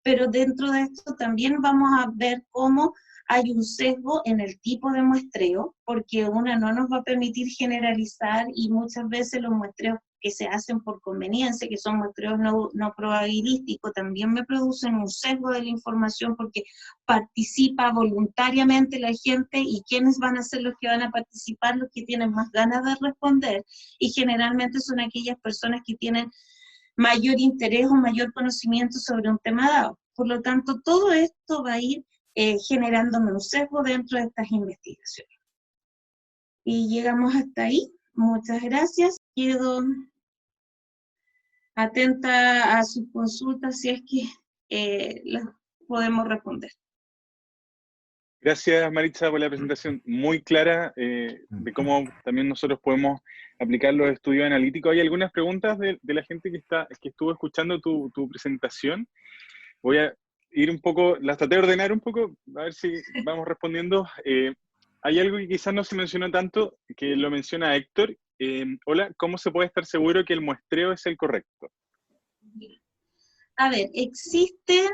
Pero dentro de esto también vamos a ver cómo hay un sesgo en el tipo de muestreo, porque una no nos va a permitir generalizar y muchas veces los muestreos que se hacen por conveniencia, que son muestreos no probabilísticos, también me producen un sesgo de la información porque participa voluntariamente la gente y quiénes van a ser los que van a participar, los que tienen más ganas de responder, y generalmente son aquellas personas que tienen mayor interés o mayor conocimiento sobre un tema dado. Por lo tanto, todo esto va a ir generándome un sesgo dentro de estas investigaciones. Y llegamos hasta ahí. Muchas gracias. Quedo atenta a sus consultas si es que las podemos responder. Gracias, Maritza, por la presentación muy clara de cómo también nosotros podemos aplicar los estudios analíticos. Hay algunas preguntas de la gente que estuvo escuchando tu presentación. Voy a ir un poco, las traté de ordenar un poco, a ver si vamos respondiendo. Hay algo que quizás no se mencionó tanto, que lo menciona Héctor. Hola, ¿cómo se puede estar seguro que el muestreo es el correcto? A ver, existen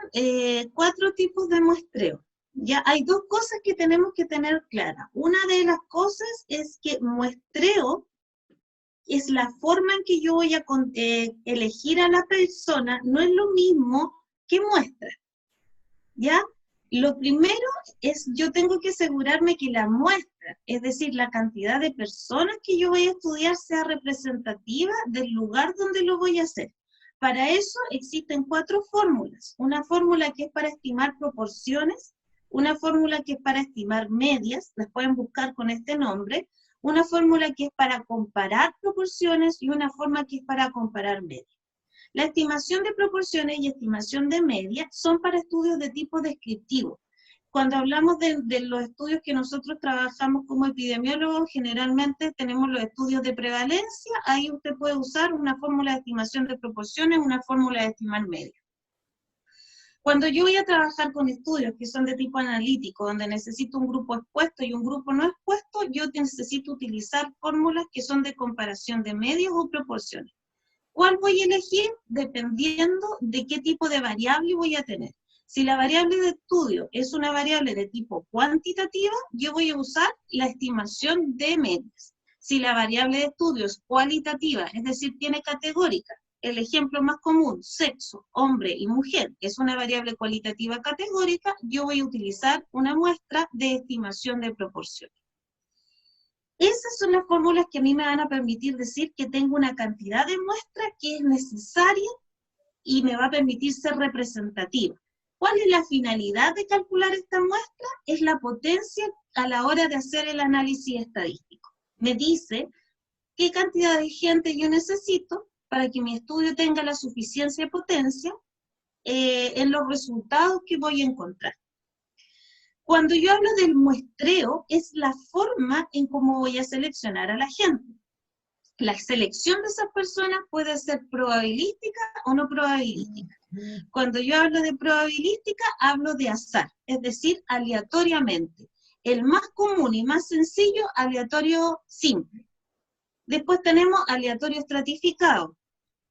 4 tipos de muestreo. Ya hay 2 cosas que tenemos que tener claras. Una de las cosas es que muestreo es la forma en que yo voy a elegir a la persona, no es lo mismo que muestra. ¿Ya? Lo primero es, yo tengo que asegurarme que la muestra, es decir, la cantidad de personas que yo voy a estudiar sea representativa del lugar donde lo voy a hacer. Para eso existen 4 fórmulas. Una fórmula que es para estimar proporciones, una fórmula que es para estimar medias, las pueden buscar con este nombre, una fórmula que es para comparar proporciones y una forma que es para comparar medias. La estimación de proporciones y estimación de media son para estudios de tipo descriptivo. Cuando hablamos de los estudios que nosotros trabajamos como epidemiólogos, generalmente tenemos los estudios de prevalencia, ahí usted puede usar una fórmula de estimación de proporciones, una fórmula de estimar media. Cuando yo voy a trabajar con estudios que son de tipo analítico, donde necesito un grupo expuesto y un grupo no expuesto, yo necesito utilizar fórmulas que son de comparación de medios o proporciones. ¿Cuál voy a elegir? Dependiendo de qué tipo de variable voy a tener. Si la variable de estudio es una variable de tipo cuantitativa, yo voy a usar la estimación de medias. Si la variable de estudio es cualitativa, es decir, tiene categórica, el ejemplo más común, sexo, hombre y mujer, es una variable cualitativa categórica, yo voy a utilizar una muestra de estimación de proporciones. Esas son las fórmulas que a mí me van a permitir decir que tengo una cantidad de muestras que es necesaria y me va a permitir ser representativa. ¿Cuál es la finalidad de calcular esta muestra? Es la potencia a la hora de hacer el análisis estadístico. Me dice qué cantidad de gente yo necesito para que mi estudio tenga la suficiencia de potencia en los resultados que voy a encontrar. Cuando yo hablo del muestreo, es la forma en cómo voy a seleccionar a la gente. La selección de esas personas puede ser probabilística o no probabilística. Cuando yo hablo de probabilística, hablo de azar, es decir, aleatoriamente. El más común y más sencillo, aleatorio simple. Después tenemos aleatorio estratificado.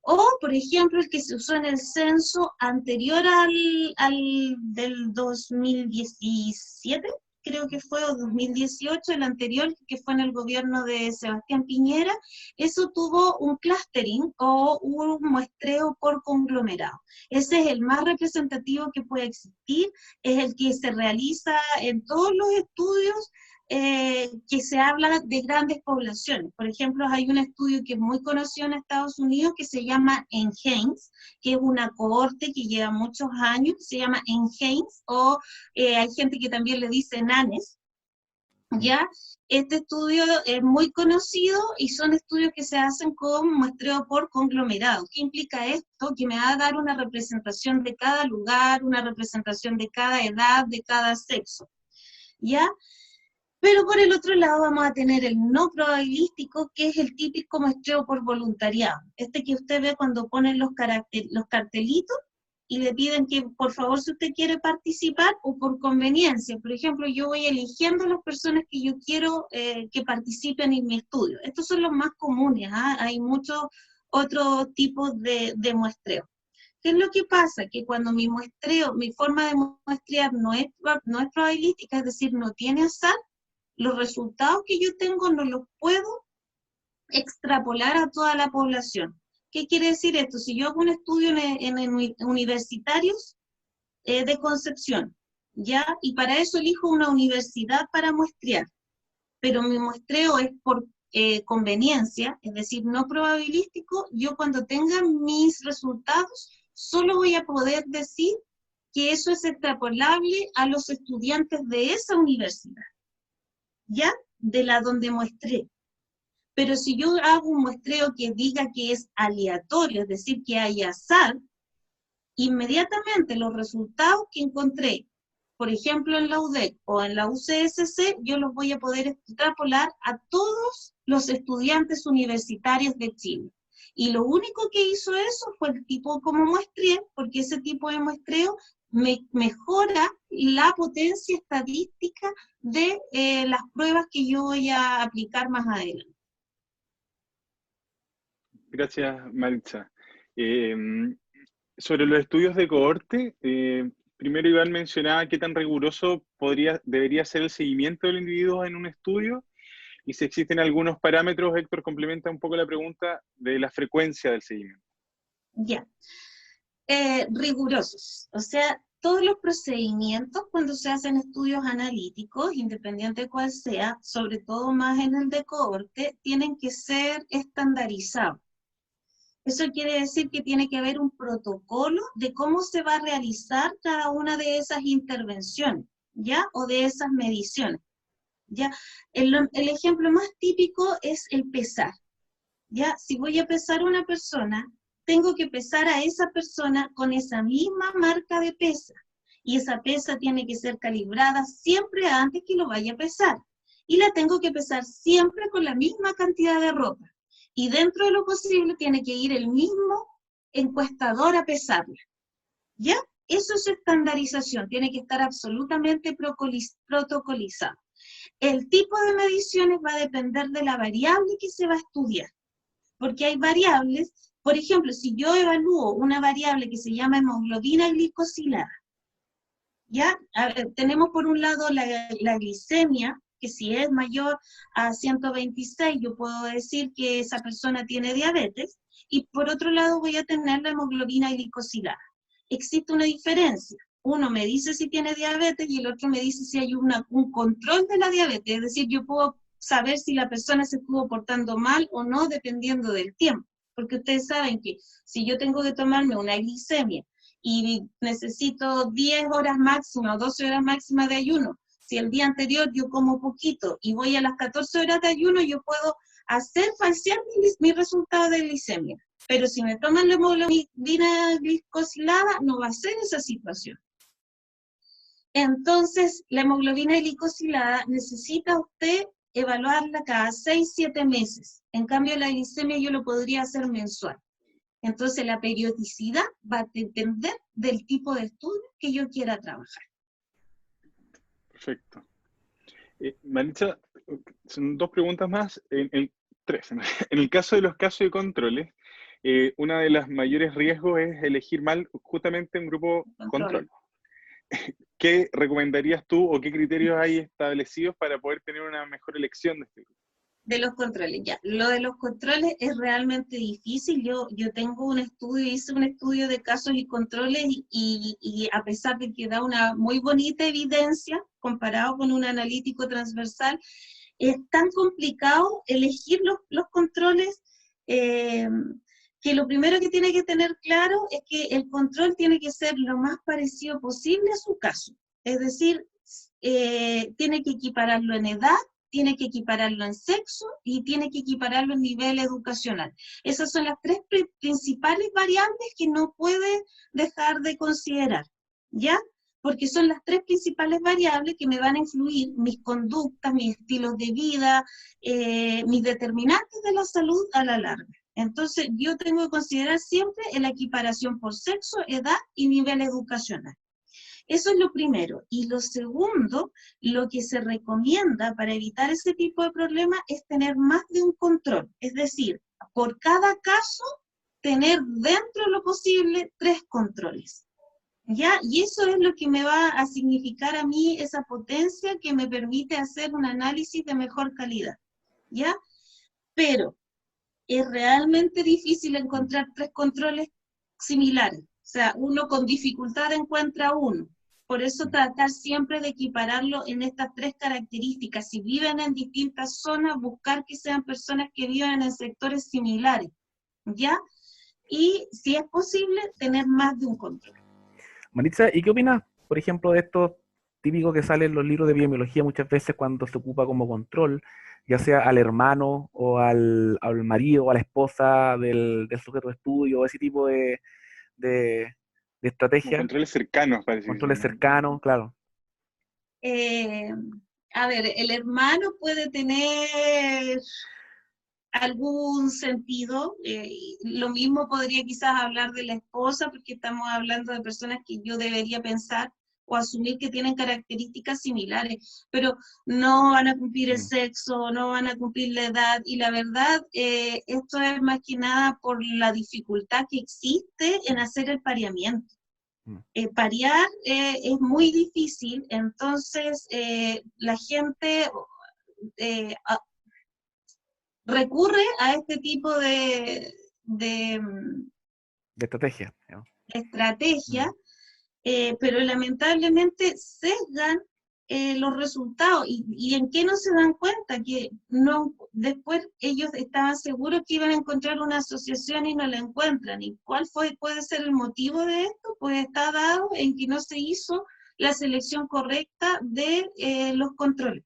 O, por ejemplo, el que se usó en el censo anterior al del 2017, creo que fue, o 2018, el anterior, que fue en el gobierno de Sebastián Piñera, eso tuvo un clustering o un muestreo por conglomerado. Ese es el más representativo que puede existir, es el que se realiza en todos los estudios que se habla de grandes poblaciones. Por ejemplo, hay un estudio que es muy conocido en Estados Unidos que se llama NHANES, que es una cohorte que lleva muchos años, se llama NHANES, o hay gente que también le dice NANES, ¿Ya? Este estudio es muy conocido y son estudios que se hacen con muestreo por conglomerado. ¿Qué implica esto? Que me va a dar una representación de cada lugar, una representación de cada edad, de cada sexo, ¿ya? Pero por el otro lado vamos a tener el no probabilístico, que es el típico muestreo por voluntariado. Este que usted ve cuando ponen los cartelitos, y le piden que, por favor, si usted quiere participar o por conveniencia. Por ejemplo, yo voy eligiendo a las personas que yo quiero que participen en mi estudio. Estos son los más comunes, ¿ah? Hay muchos otros tipos de muestreo. ¿Qué es lo que pasa? Que cuando mi muestreo, mi forma de muestrear no es probabilística, es decir, no tiene azar, los resultados que yo tengo no los puedo extrapolar a toda la población. ¿Qué quiere decir esto? Si yo hago un estudio en universitarios de Concepción, ¿ya? Y para eso elijo una universidad para muestrear, pero mi muestreo es por conveniencia, es decir, no probabilístico, yo cuando tenga mis resultados, solo voy a poder decir que eso es extrapolable a los estudiantes de esa universidad, ¿ya? De la donde muestré. Pero si yo hago un muestreo que diga que es aleatorio, es decir, que hay azar, inmediatamente los resultados que encontré, por ejemplo en la UDEC o en la UCSC, yo los voy a poder extrapolar a todos los estudiantes universitarios de Chile. Y lo único que hizo eso fue el tipo como muestreé, porque ese tipo de muestreo me mejora la potencia estadística de las pruebas que yo voy a aplicar más adelante. Gracias, Maritza. Sobre los estudios de cohorte, primero Iván mencionaba qué tan riguroso debería ser el seguimiento del individuo en un estudio, y si existen algunos parámetros. Héctor complementa un poco la pregunta de la frecuencia del seguimiento. Ya. Rigurosos, o sea, todos los procedimientos cuando se hacen estudios analíticos, independiente de cuál sea, sobre todo más en el de cohorte, tienen que ser estandarizados. Eso quiere decir que tiene que haber un protocolo de cómo se va a realizar cada una de esas intervenciones, ¿ya? O de esas mediciones, ¿ya? El ejemplo más típico es el pesar, ¿ya? Si voy a pesar a una persona, tengo que pesar a esa persona con esa misma marca de pesa, y esa pesa tiene que ser calibrada siempre antes que lo vaya a pesar, y la tengo que pesar siempre con la misma cantidad de ropa. Y dentro de lo posible tiene que ir el mismo encuestador a pesarla, ¿ya? Eso es estandarización, tiene que estar absolutamente protocolizado. El tipo de mediciones va a depender de la variable que se va a estudiar, porque hay variables, por ejemplo, si yo evalúo una variable que se llama hemoglobina glicosilada, ¿ya? Tenemos por un lado la glicemia, que si es mayor a 126, yo puedo decir que esa persona tiene diabetes, y por otro lado voy a tener la hemoglobina glicosilada. Existe una diferencia. Uno me dice si tiene diabetes y el otro me dice si hay un control de la diabetes, es decir, yo puedo saber si la persona se estuvo portando mal o no dependiendo del tiempo, porque ustedes saben que si yo tengo que tomarme una glicemia y necesito 10 horas máxima o 12 horas máxima de ayuno, si el día anterior yo como poquito y voy a las 14 horas de ayuno, yo puedo falsear mi resultado de glicemia. Pero si me toman la hemoglobina glicosilada, no va a ser esa situación. Entonces, la hemoglobina glicosilada necesita usted evaluarla cada 6-7 meses. En cambio, la glicemia yo lo podría hacer mensual. Entonces, la periodicidad va a depender del tipo de estudio que yo quiera trabajar. Perfecto. Maritza, son dos preguntas más, tres. En el caso de los casos de controles, uno de los mayores riesgos es elegir mal justamente un grupo control. ¿Qué recomendarías tú o qué criterios hay establecidos para poder tener una mejor elección de este grupo? De los controles, ya. Lo de los controles es realmente difícil. Yo tengo un estudio, hice un estudio de casos y controles y a pesar de que da una muy bonita evidencia comparado con un analítico transversal, es tan complicado elegir los controles que lo primero que tiene que tener claro es que el control tiene que ser lo más parecido posible a su caso. Es decir, tiene que equipararlo en edad, tiene que equipararlo en sexo y tiene que equipararlo en nivel educacional. Esas son las tres principales variables que no puede dejar de considerar, ¿ya? Porque son las tres principales variables que me van a influir mis conductas, mis estilos de vida, mis determinantes de la salud a la larga. Entonces, yo tengo que considerar siempre la equiparación por sexo, edad y nivel educacional. Eso es lo primero. Y lo segundo, lo que se recomienda para evitar ese tipo de problemas es tener más de un control. Es decir, por cada caso, tener dentro de lo posible 3 controles. ¿Ya? Y eso es lo que me va a significar a mí esa potencia que me permite hacer un análisis de mejor calidad. ¿Ya? Pero es realmente difícil encontrar 3 controles similares. O sea, uno con dificultad encuentra uno. Por eso tratar siempre de equipararlo en estas 3 características. Si viven en distintas zonas, buscar que sean personas que vivan en sectores similares. ¿Ya? Y si es posible, tener más de un control. Maritza, ¿y qué opinas, por ejemplo, de esto típico que sale en los libros de biobiología muchas veces cuando se ocupa como control, ya sea al hermano o al marido o a la esposa del sujeto de estudio, ese tipo de estrategia? Controles cercanos, parece. Controles cercanos, claro. A ver, el hermano puede tener algún sentido, lo mismo podría quizás hablar de la esposa, porque estamos hablando de personas que yo debería pensar o asumir que tienen características similares, pero no van a cumplir el sexo, no van a cumplir la edad, y la verdad, esto es más que nada por la dificultad que existe en hacer el pareamiento. Parear es muy difícil, entonces la gente recurre a este tipo de estrategia, ¿no? Estrategia, pero lamentablemente sesgan los resultados. ¿Y en qué no se dan cuenta? Que no, después ellos estaban seguros que iban a encontrar una asociación y no la encuentran. ¿Y cuál puede ser el motivo de esto? Pues está dado en que no se hizo la selección correcta de los controles.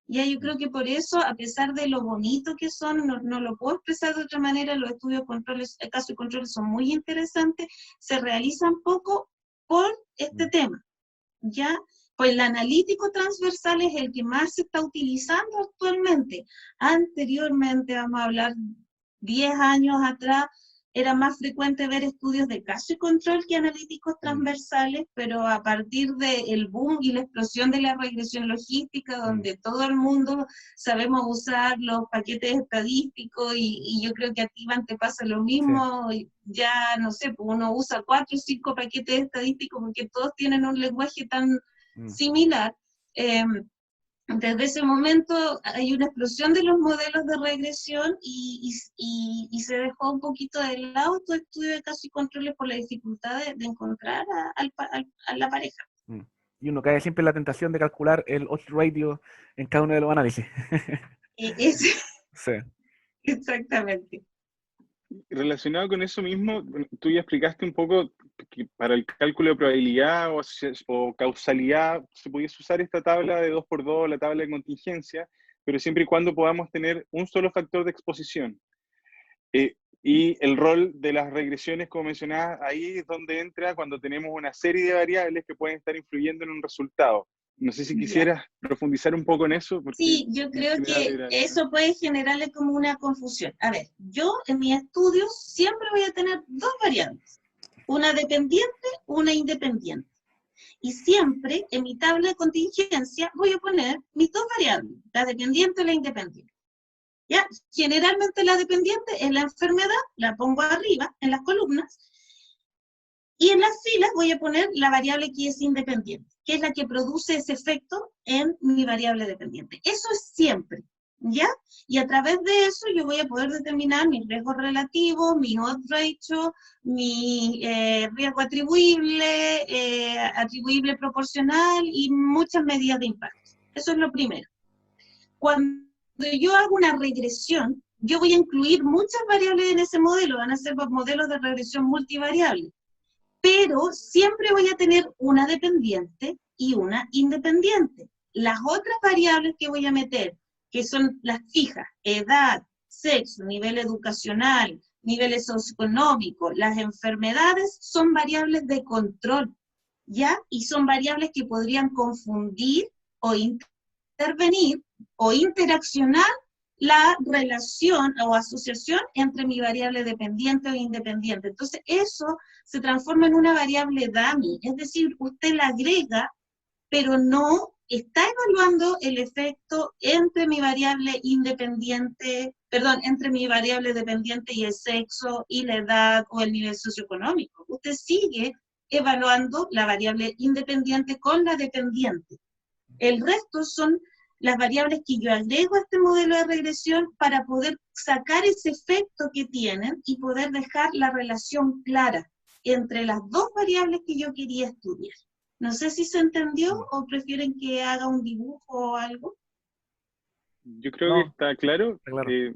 Ya yo creo que por eso, a pesar de lo bonito que son, no lo puedo expresar de otra manera, los estudios de controles, casos de controles son muy interesantes, se realizan poco por este tema, ¿ya? Pues el analítico transversal es el que más se está utilizando actualmente. Anteriormente, vamos a hablar 10 años atrás, era más frecuente ver estudios de caso y control que analíticos transversales, pero a partir del boom y la explosión de la regresión logística, donde todo el mundo sabemos usar los paquetes estadísticos, y yo creo que a ti, Iván, te pasa lo mismo, ya, no sé, pues uno usa 4 o 5 paquetes estadísticos porque todos tienen un lenguaje tan similar. Desde ese momento hay una explosión de los modelos de regresión y se dejó un poquito de lado todo estudio de casos y controles por la dificultad de encontrar a la pareja. Y uno cae siempre en la tentación de calcular el odds ratio en cada uno de los análisis. Sí. Exactamente. Relacionado con eso mismo, tú ya explicaste un poco que para el cálculo de probabilidad o causalidad se pudiese usar esta tabla de 2×2, la tabla de contingencia, pero siempre y cuando podamos tener un solo factor de exposición. Y el rol de las regresiones, como mencionabas, ahí es donde entra cuando tenemos una serie de variables que pueden estar influyendo en un resultado. No sé si quisieras profundizar un poco en eso. Sí, yo creo que eso puede generarle como una confusión. A ver, yo en mis estudios siempre voy a tener 2 variables, una dependiente, una independiente. Y siempre en mi tabla de contingencia voy a poner mis 2 variables, la dependiente y la independiente. ¿Ya? Generalmente la dependiente es la enfermedad, la pongo arriba en las columnas, y en las filas voy a poner la variable que es independiente, que es la que produce ese efecto en mi variable dependiente. Eso es siempre, ¿ya? Y a través de eso yo voy a poder determinar mis riesgos relativos, mi odds ratio, mi riesgo atribuible, atribuible proporcional y muchas medidas de impacto. Eso es lo primero. Cuando yo hago una regresión, yo voy a incluir muchas variables en ese modelo, van a ser modelos de regresión multivariable. Pero siempre voy a tener una dependiente y una independiente. las otras variables que voy a meter, que son las fijas, edad, sexo, nivel educacional, niveles socioeconómicos, las enfermedades, son variables de control, ¿ya? Y son variables que podrían confundir o intervenir o interaccionar la relación o asociación entre mi variable dependiente o independiente. Entonces, eso se transforma en una variable dummy, es decir, usted la agrega, pero no está evaluando el efecto entre mi variable independiente, perdón, entre mi variable dependiente y el sexo y la edad o el nivel socioeconómico. Usted sigue evaluando la variable independiente con la dependiente. El resto son las variables que yo agrego a este modelo de regresión para poder sacar ese efecto que tienen y poder dejar la relación clara entre las dos variables que yo quería estudiar. No sé si se entendió o prefieren que haga un dibujo o algo. Yo creo que está claro. Está claro.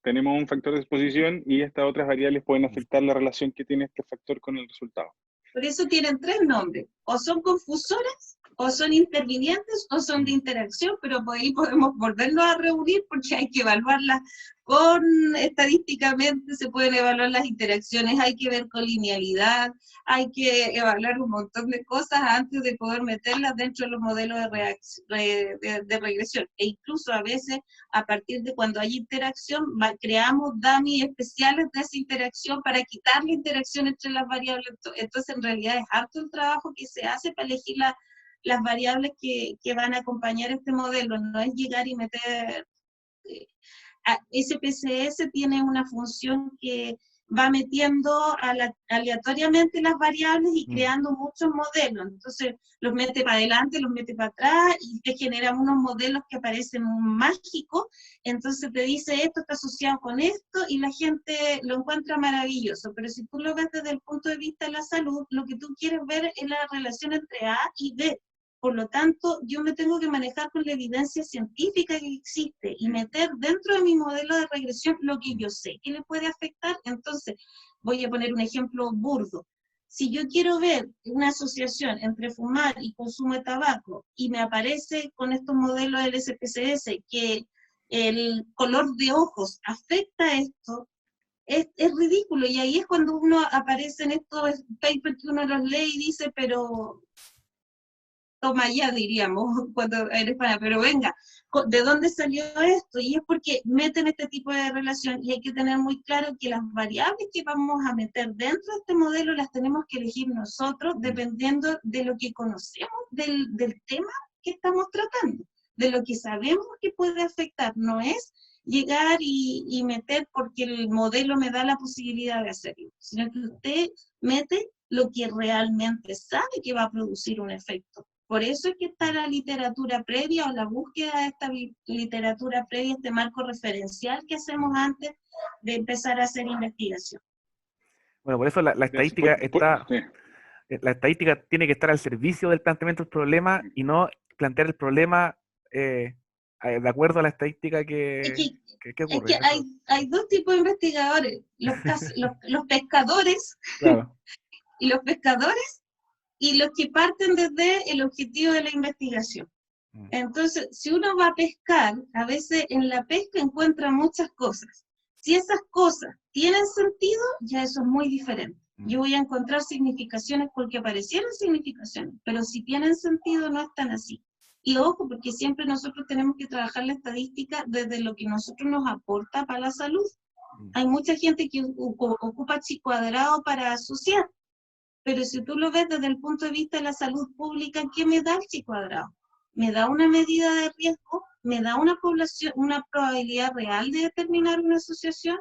Tenemos un factor de exposición y estas otras variables pueden afectar la relación que tiene este factor con el resultado. Por eso tienen tres nombres, o son confusoras, o son intervinientes, o son de interacción, pero por ahí podemos volvernos a reunir porque hay que evaluarlas estadísticamente, se pueden evaluar las interacciones, hay que ver con linealidad, hay que evaluar un montón de cosas antes de poder meterlas dentro de los modelos de regresión. E incluso a veces, a partir de cuando hay interacción, creamos dummies especiales de esa interacción para quitar la interacción entre las variables. Entonces, en realidad es harto el trabajo que se hace para elegir las variables que van a acompañar este modelo. No es llegar y meter... SPSS tiene una función que va metiendo aleatoriamente las variables y creando muchos modelos. Entonces los mete para adelante, los mete para atrás y te genera unos modelos que parecen mágicos. Entonces te dice esto está asociado con esto y la gente lo encuentra maravilloso. Pero si tú lo ves desde el punto de vista de la salud, lo que tú quieres ver es la relación entre A y B. Por lo tanto, yo me tengo que manejar con la evidencia científica que existe y meter dentro de mi modelo de regresión lo que yo sé que le puede afectar. Entonces, voy a poner un ejemplo burdo. Si yo quiero ver una asociación entre fumar y consumo de tabaco y me aparece con estos modelos del SPSS que el color de ojos afecta esto, es ridículo. Y ahí es cuando uno aparece en estos papers que uno los lee y dice, pero... toma ya, diríamos, cuando eres pana, pero venga, ¿de dónde salió esto? Y es porque meten este tipo de relación y hay que tener muy claro que las variables que vamos a meter dentro de este modelo las tenemos que elegir nosotros dependiendo de lo que conocemos del tema que estamos tratando, de lo que sabemos que puede afectar. No es llegar y meter porque el modelo me da la posibilidad de hacerlo, sino que usted mete lo que realmente sabe que va a producir un efecto. Por eso es que está la literatura previa o la búsqueda de esta literatura previa, este marco referencial que hacemos antes de empezar a hacer investigación. Bueno, por eso la estadística está... La estadística tiene que estar al servicio del planteamiento del problema y no plantear el problema de acuerdo a la estadística que ocurre. Es que hay dos tipos de investigadores, los pescadores, claro. y los pescadores y los que parten desde el objetivo de la investigación. Entonces, si uno va a pescar, a veces en la pesca encuentra muchas cosas. Si esas cosas tienen sentido, ya eso es muy diferente. Yo voy a encontrar significaciones porque aparecieron significaciones, pero si tienen sentido no están así. Y ojo, porque siempre nosotros tenemos que trabajar la estadística desde lo que nosotros nos aporta para la salud. Hay mucha gente que ocupa chi cuadrado para asociar, pero si tú lo ves desde el punto de vista de la salud pública, ¿qué me da el chi cuadrado? Me da una medida de riesgo, me da una probabilidad real de determinar una asociación.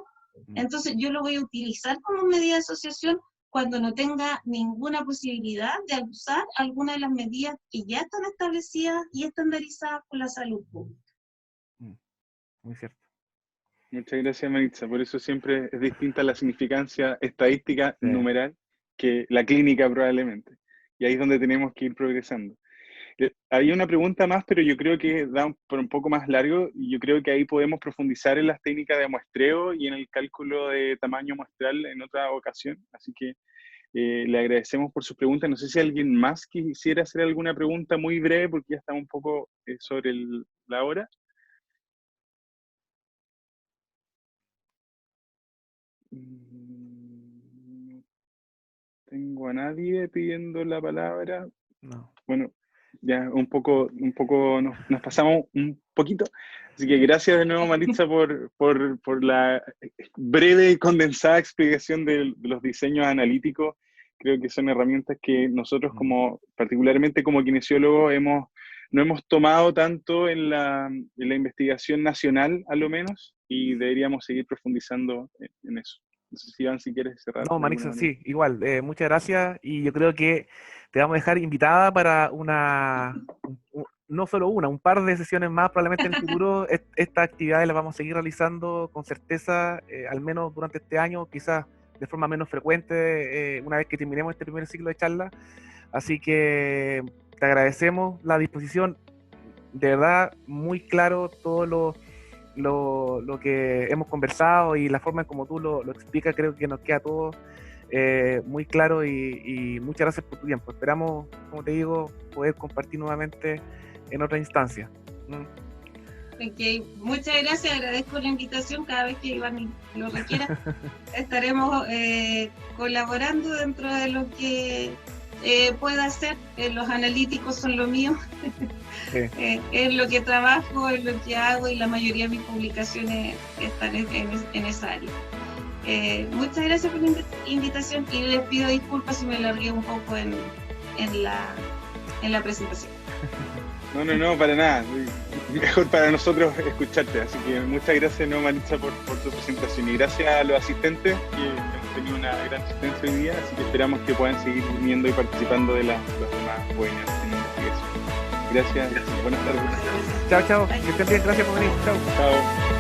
Entonces yo lo voy a utilizar como medida de asociación cuando no tenga ninguna posibilidad de usar alguna de las medidas que ya están establecidas y estandarizadas por la salud pública. Muy cierto. Muchas gracias, Maritza. Por eso siempre es distinta la significancia estadística numeral que la clínica probablemente. Y ahí es donde tenemos que ir progresando. Había una pregunta más, pero yo creo que da por un poco más largo, y yo creo que ahí podemos profundizar en las técnicas de muestreo y en el cálculo de tamaño muestral en otra ocasión. Así que Le agradecemos por sus preguntas. No sé si alguien más quisiera hacer alguna pregunta muy breve, porque ya estamos un poco sobre la hora. No tengo a nadie pidiendo la palabra. No. Bueno, ya un poco nos pasamos un poquito. Así que gracias de nuevo, Maritza, por la breve y condensada explicación de los diseños analíticos. Creo que son herramientas que nosotros, particularmente como kinesiólogos, no hemos tomado tanto en la investigación nacional, a lo menos, y deberíamos seguir profundizando en eso. No sé si Iván, si quieres cerrar. No, Maritza, sí, igual. Muchas gracias, y yo creo que te vamos a dejar invitada para no solo un par de sesiones más, probablemente en el futuro. Estas actividades las vamos a seguir realizando con certeza, al menos durante este año, quizás de forma menos frecuente, una vez que terminemos este primer ciclo de charlas. Así que te agradecemos la disposición, de verdad, muy claro todo lo que hemos conversado, y la forma en como tú lo explicas, creo que nos queda todo muy claro, y muchas gracias por tu tiempo. Esperamos, como te digo, poder compartir nuevamente en otra instancia. Okay. Muchas gracias, agradezco la invitación. Cada vez que Iván lo requiera, estaremos colaborando dentro de lo que pueda hacer. Los analíticos son lo mío. Sí. Es lo que trabajo, es lo que hago, y la mayoría de mis publicaciones están en esa área. Muchas gracias por la invitación, y les pido disculpas si me alargué un poco en la presentación. No, para nada. Mejor para nosotros escucharte. Así que muchas gracias, Maritza, por tu presentación. Y gracias a los asistentes, que hemos tenido una gran asistencia hoy día. Así que esperamos que puedan seguir viniendo y participando de los demás webinars en investigación. Gracias. Buenas tardes. Chao. Que estén bien. Gracias por venir. Chao.